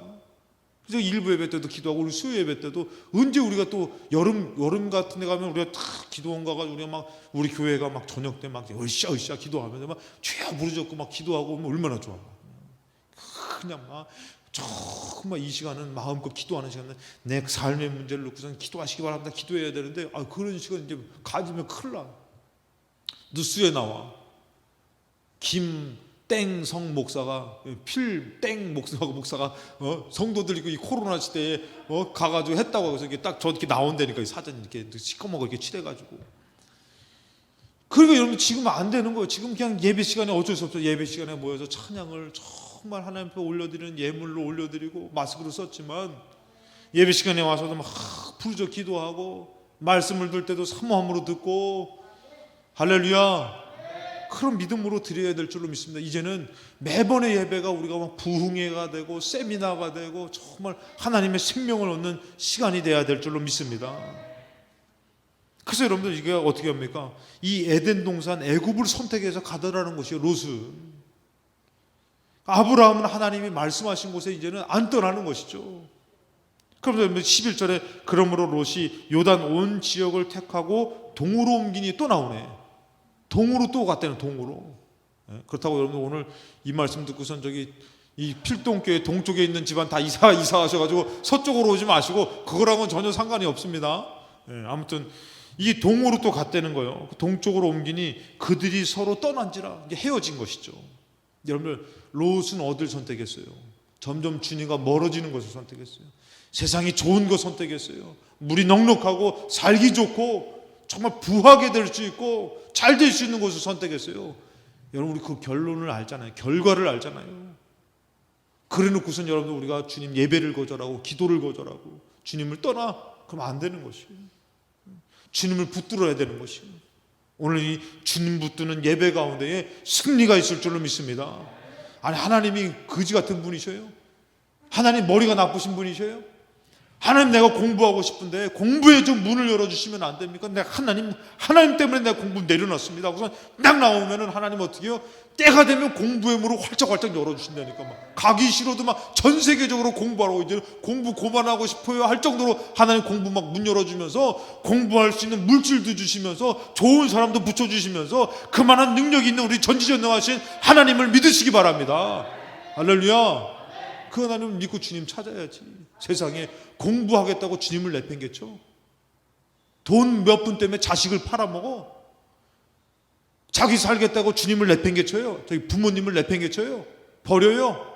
그래서 일부 예배 때도 기도하고 우리 수요 예배 때도 언제 우리가 또 여름 같은 데 가면 우리가 다 기도원 가가지고 우리가 우리 교회가 저녁 때 으쌰 기도하면서 죄야 부르짖고 기도하고 오면 얼마나 좋아. 그냥 정말 이 시간은 마음껏 기도하는 시간은 내 삶의 문제를 놓고선 기도하시기 바랍니다. 기도해야 되는데 그런 시간 이제 가지면 큰일 나. 뉴스에 나와. 김땡성 목사가 필땡 목사가 성도들 이 코로나 시대에 가가지고 했다고 해서 이게 딱 저렇게 나온다니까 사진 이렇게 시커멓게 이렇게 칠해가지고. 그러니까 여러분 지금 안 되는 거예요. 지금 그냥 예배 시간에 어쩔 수 없어요. 예배 시간에 모여서 찬양을 정말 하나님 앞에 올려드리는 예물로 올려드리고 마스크를 썼지만 예배 시간에 와서도 부르짖어 기도하고 말씀을 들 때도 사모함으로 듣고 할렐루야 그런 믿음으로 드려야 될 줄로 믿습니다. 이제는 매번의 예배가 우리가 부흥회가 되고 세미나가 되고 정말 하나님의 생명을 얻는 시간이 돼야 될 줄로 믿습니다. 그래서 여러분들 이게 어떻게 합니까? 이 에덴 동산 애굽을 선택해서 가더라는 것이에요. 롯은 아브라함은 하나님이 말씀하신 곳에 이제는 안 떠나는 것이죠. 그러면서 11절에 그러므로 롯이 요단 온 지역을 택하고 동으로 옮기니 또 나오네. 동으로 또 갔다는 동으로. 그렇다고 여러분 오늘 이 말씀 듣고선 이 필동교회 동쪽에 있는 집안 다 이사하셔가지고 서쪽으로 오지 마시고 그거랑은 전혀 상관이 없습니다. 아무튼 이 동으로 또 갔다는 거예요. 동쪽으로 옮기니 그들이 서로 떠난지라 이게 헤어진 것이죠. 여러분들 롯은 어딜 선택했어요? 점점 주님과 멀어지는 것을 선택했어요. 세상이 좋은 것 선택했어요. 물이 넉넉하고 살기 좋고 정말 부하게 될 수 있고 잘 될 수 있는 곳을 선택했어요. 여러분 우리 그 결론을 알잖아요. 결과를 알잖아요. 그래놓고선 여러분들 우리가 주님 예배를 거절하고 기도를 거절하고 주님을 떠나 그럼 안 되는 것이에요. 주님을 붙들어야 되는 것이에요. 오늘 이 주님 붙드는 예배 가운데에 승리가 있을 줄로 믿습니다. 아니 하나님이 거지 같은 분이셔요? 하나님 머리가 나쁘신 분이셔요? 하나님, 내가 공부하고 싶은데 공부에 좀 문을 열어주시면 안 됩니까? 내가 하나님 때문에 내가 공부 내려놨습니다. 그래서 딱 나오면은 하나님 어떻게 해요? 때가 되면 공부의 문을 활짝활짝 열어주신다니까. 막 가기 싫어도 막 전 세계적으로 공부하라고, 이제 공부 그만하고 싶어요 할 정도로 하나님 공부 막 문 열어주면서, 공부할 수 있는 물질도 주시면서, 좋은 사람도 붙여주시면서, 그만한 능력이 있는 우리 전지전능하신 하나님을 믿으시기 바랍니다. 할렐루야. 그 하나님을 믿고 주님 찾아야지. 세상에 공부하겠다고 주님을 내팽개쳐? 돈 몇 푼 때문에 자식을 팔아먹어? 자기 살겠다고 주님을 내팽개쳐요? 저희 부모님을 내팽개쳐요? 버려요?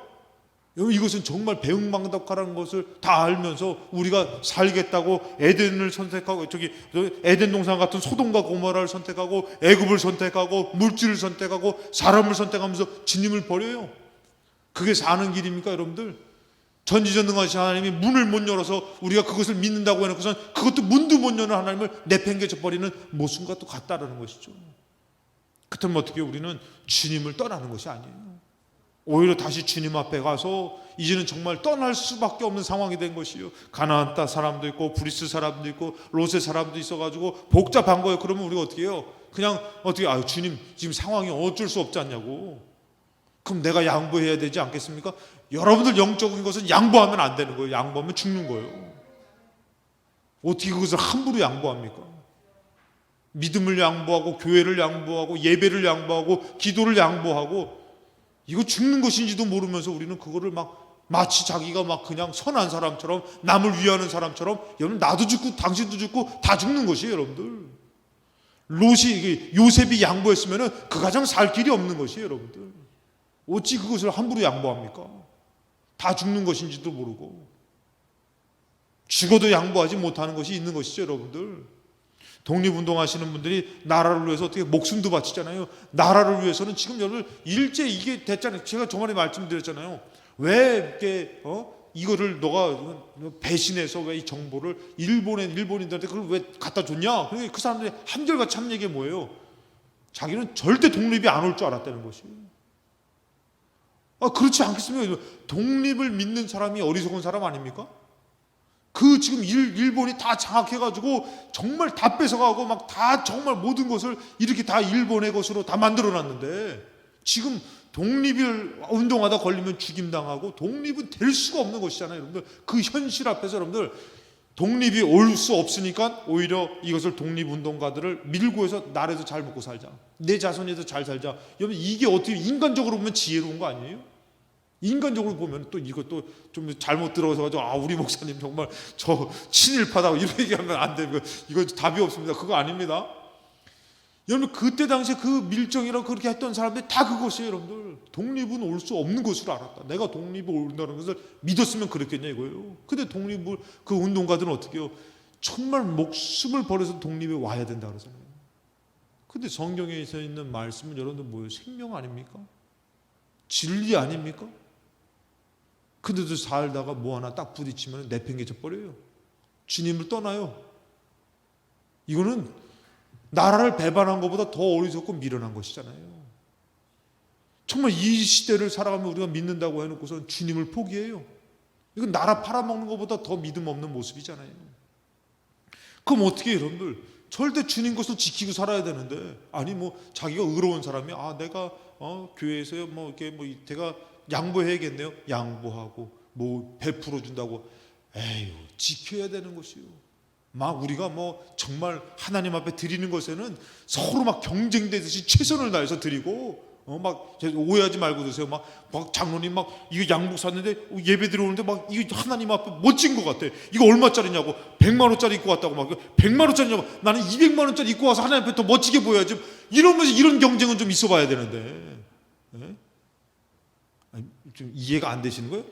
이것은 정말 배은망덕하라는 것을 다 알면서 우리가 살겠다고 에덴을 선택하고, 에덴 동산 같은 소돔과 고모라를 선택하고, 애굽을 선택하고, 물질을 선택하고, 사람을 선택하면서 주님을 버려요? 그게 사는 길입니까, 여러분들? 전지전능하신 하나님이 문을 못 열어서 우리가 그것을 믿는다고 해놓고선 그것도 문도 못 여는 하나님을 내팽개쳐 버리는 모순과 또 같다라는 것이죠. 그렇다면 어떻게 우리는 주님을 떠나는 것이 아니에요. 오히려 다시 주님 앞에 가서 이제는 정말 떠날 수밖에 없는 상황이 된 것이요. 가나안 땅 사람도 있고 브리스 사람도 있고 롯의 사람도 있어가지고 복잡한 거예요. 그러면 우리가 어떻게 해요? 그냥 어떻게, 주님 지금 상황이 어쩔 수 없지 않냐고. 그럼 내가 양보해야 되지 않겠습니까? 여러분들 영적인 것은 양보하면 안 되는 거예요. 양보하면 죽는 거예요. 어떻게 그것을 함부로 양보합니까? 믿음을 양보하고, 교회를 양보하고, 예배를 양보하고, 기도를 양보하고, 이거 죽는 것인지도 모르면서 우리는 그거를 마치 자기가 그냥 선한 사람처럼, 남을 위하는 사람처럼, 여러분 나도 죽고 당신도 죽고 다 죽는 것이에요, 여러분들. 요셉이 양보했으면 그 가정 살 길이 없는 것이에요, 여러분들. 어찌 그것을 함부로 양보합니까? 다 죽는 것인지도 모르고. 죽어도 양보하지 못하는 것이 있는 것이죠, 여러분들. 독립운동 하시는 분들이 나라를 위해서 어떻게 목숨도 바치잖아요. 나라를 위해서는 지금 여러분 일제 이게 됐잖아요. 제가 저번에 말씀드렸잖아요. 왜 이렇게 이거를 너가 배신해서 왜 이 정보를 일본인들한테 그걸 왜 갖다 줬냐? 그 사람들이 한결같이 한 얘기가 뭐예요? 자기는 절대 독립이 안 올 줄 알았다는 것이에요. 그렇지 않겠습니까? 독립을 믿는 사람이 어리석은 사람 아닙니까? 지금 일본이 다 장악해가지고 정말 다 뺏어가고 다 정말 모든 것을 이렇게 다 일본의 것으로 다 만들어놨는데, 지금 독립을 운동하다 걸리면 죽임당하고 독립은 될 수가 없는 것이잖아요, 여러분들. 그 현실 앞에서 여러분들 독립이 올 수 없으니까 오히려 이것을 독립운동가들을 밀고 해서 나라에서 잘 먹고 살자, 내 자손에도 잘 살자. 여러분 이게 어떻게 인간적으로 보면 지혜로운 거 아니에요? 인간적으로 보면 또 이것도 좀 잘못 들어서 우리 목사님 정말 저 친일파다고 이런 얘기하면 안 돼요. 이거 답이 없습니다. 그거 아닙니다. 여러분 그때 당시에 그 밀정이라고 그렇게 했던 사람들이 다 그것이에요, 여러분들. 독립은 올 수 없는 것으로 알았다. 내가 독립을 온다는 것을 믿었으면 그랬겠냐 이거예요. 근데 독립을 그 운동가들은 어떻게 해요? 정말 목숨을 버려서 독립에 와야 된다 그러잖아요. 근데 성경에 서 있는 말씀은 여러분들 뭐예요? 생명 아닙니까? 진리 아닙니까? 근데도 살다가 뭐 하나 딱 부딪히면 내팽개쳐 버려요. 주님을 떠나요. 이거는 나라를 배반한 것보다 더 어리석고 미련한 것이잖아요. 정말 이 시대를 살아가면 우리가 믿는다고 해놓고서 주님을 포기해요. 이건 나라 팔아먹는 것보다 더 믿음 없는 모습이잖아요. 그럼 어떻게 해요, 여러분들? 절대 주님 것을 지키고 살아야 되는데, 자기가 의로운 사람이 내가 교회에서요 제가 양보해야겠네요. 양보하고 베풀어 준다고 에휴 지켜야 되는 것이요. 우리가 정말 하나님 앞에 드리는 것에는 서로 경쟁되듯이 최선을 다해서 드리고, 오해하지 말고 드세요. 장로님 이거 양복 샀는데 예배 들어오는데 이거 하나님 앞에 멋진 것 같아. 이거 얼마짜리냐고. 100만 원짜리 입고 왔다고 100만 원짜리냐고. 나는 200만 원짜리 입고 와서 하나님 앞에 더 멋지게 보여야지. 이러면서 이런 경쟁은 좀 있어봐야 되는데. 네? 좀 이해가 안 되시는 거예요?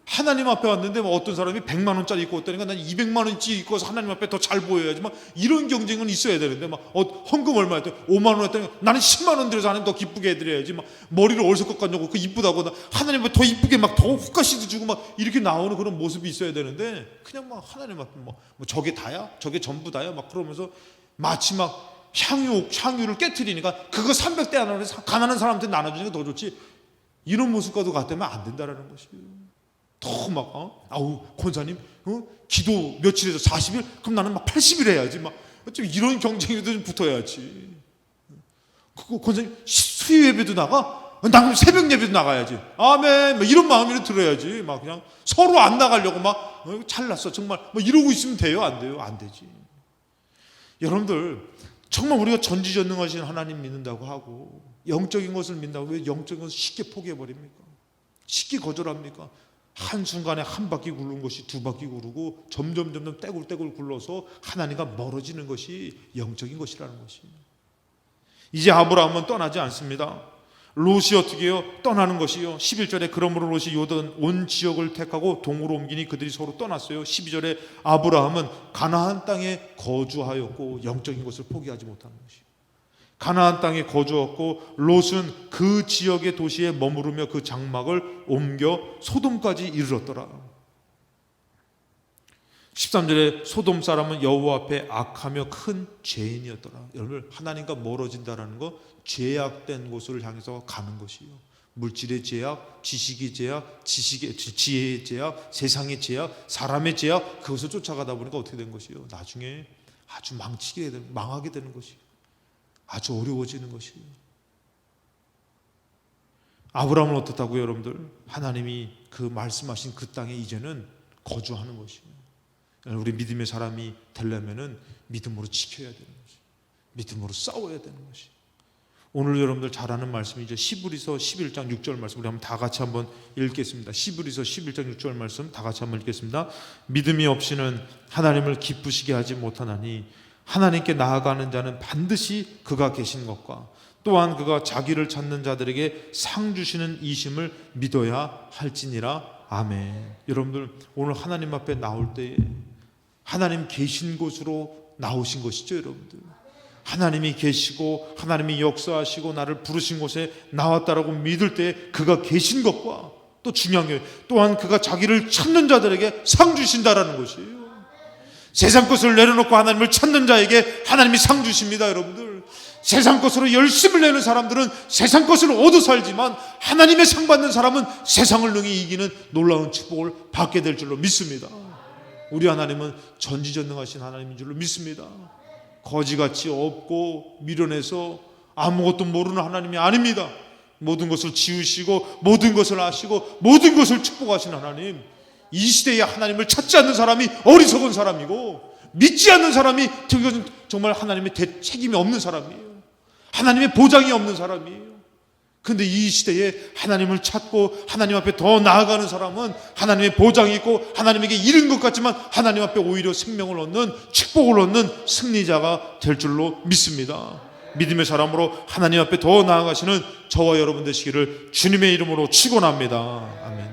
하나님 앞에 왔는데 어떤 사람이 100만 원짜리 입고 왔다니까 난 200만 원짜리 입고 와서 하나님 앞에 더 잘 보여야지. 이런 경쟁은 있어야 되는데 헌금 얼마 했더니 5만 원 했더니 나는 10만 원 들여서 하나님 더 기쁘게 해드려야지. 머리를 얼썩 깎아놓고 그 이쁘다고 하나님 앞에 더 이쁘게 더 후가시도 주고 이렇게 나오는 그런 모습이 있어야 되는데, 그냥 하나님 앞에 저게 다야? 저게 전부 다야? 그러면서 마치 향유를 깨트리니까 그거 300대 하나로 가난한 사람한테 나눠주는 게 더 좋지. 이런 모습과도 같다면 안 된다라는 것이에요. 더 막 아우 권사님 기도 며칠에서 40일? 그럼 나는 막 80일 해야지. 막 좀 이런 경쟁에도 좀 붙어야지. 그거 권사님 수요 예배도 나가? 나 그럼 새벽 예배도 나가야지. 아멘. 막 이런 마음으로 들어야지. 막 그냥 서로 안 나가려고 막 잘났어 정말 뭐 이러고 있으면 돼요? 안 돼요? 안 되지. 여러분들 정말 우리가 전지전능하신 하나님 믿는다고 하고 영적인 것을 믿는다고 왜 영적인 것을 쉽게 포기해버립니까? 쉽게 거절합니까? 한순간에 한 바퀴 굴른 것이 두 바퀴 구르고 점점 떼굴떼굴 굴러서 하나님과 멀어지는 것이 영적인 것이라는 것입니다. 이제 아브라함은 떠나지 않습니다. 롯이 어떻게 해요? 떠나는 것이요. 11절에 그러므로 롯이 요단 온 지역을 택하고 동으로 옮기니 그들이 서로 떠났어요. 12절에 아브라함은 가나안 땅에 거주하였고 영적인 것을 포기하지 못하는 것이요. 가나안 땅에 거주했고 롯은 그 지역의 도시에 머무르며 그 장막을 옮겨 소돔까지 이르렀더라. 13절에 소돔 사람은 여호와 앞에 악하며 큰 죄인이었더라. 여러분 하나님과 멀어진다라는 거 죄악된 곳을 향해서 가는 것이요. 물질의 죄악, 지식의 죄악, 지혜의 죄악, 세상의 죄악, 사람의 죄악 그것을 쫓아가다 보니까 어떻게 된 것이요. 나중에 아주 망하게 되는 것이요. 아주 어려워지는 것이에요. 아브라함은 어떻다고요, 여러분들? 하나님이 그 말씀하신 그 땅에 이제는 거주하는 것이에요. 우리 믿음의 사람이 되려면은 믿음으로 지켜야 되는 것이에요. 믿음으로 싸워야 되는 것이에요. 오늘 여러분들 잘 아는 말씀이 이제 히브리서 11장 6절 말씀 우리 한번 다 같이 한번 읽겠습니다. 히브리서 11장 6절 말씀 다 같이 한번 읽겠습니다. 믿음이 없이는 하나님을 기쁘시게 하지 못하나니 하나님께 나아가는 자는 반드시 그가 계신 것과 또한 그가 자기를 찾는 자들에게 상 주시는 이심을 믿어야 할지니라. 아멘. 여러분들 오늘 하나님 앞에 나올 때 하나님 계신 곳으로 나오신 것이죠. 여러분들 하나님이 계시고 하나님이 역사하시고 나를 부르신 곳에 나왔다라고 믿을 때 그가 계신 것과 또 중요한 게 또한 그가 자기를 찾는 자들에게 상 주신다라는 것이에요. 세상 것을 내려놓고 하나님을 찾는 자에게 하나님이 상 주십니다. 여러분들 세상 것으로 열심을 내는 사람들은 세상 것을 얻어 살지만 하나님의 상 받는 사람은 세상을 능히 이기는 놀라운 축복을 받게 될 줄로 믿습니다. 우리 하나님은 전지전능하신 하나님인 줄로 믿습니다. 거지같이 없고 미련해서 아무것도 모르는 하나님이 아닙니다. 모든 것을 지으시고 모든 것을 아시고 모든 것을 축복하시는 하나님. 이 시대에 하나님을 찾지 않는 사람이 어리석은 사람이고 믿지 않는 사람이 정말 하나님의 책임이 없는 사람이에요. 하나님의 보장이 없는 사람이에요. 그런데 이 시대에 하나님을 찾고 하나님 앞에 더 나아가는 사람은 하나님의 보장이 있고 하나님에게 이른 것 같지만 하나님 앞에 오히려 생명을 얻는 축복을 얻는 승리자가 될 줄로 믿습니다. 믿음의 사람으로 하나님 앞에 더 나아가시는 저와 여러분 되시기를 주님의 이름으로 축원합니다. 아멘.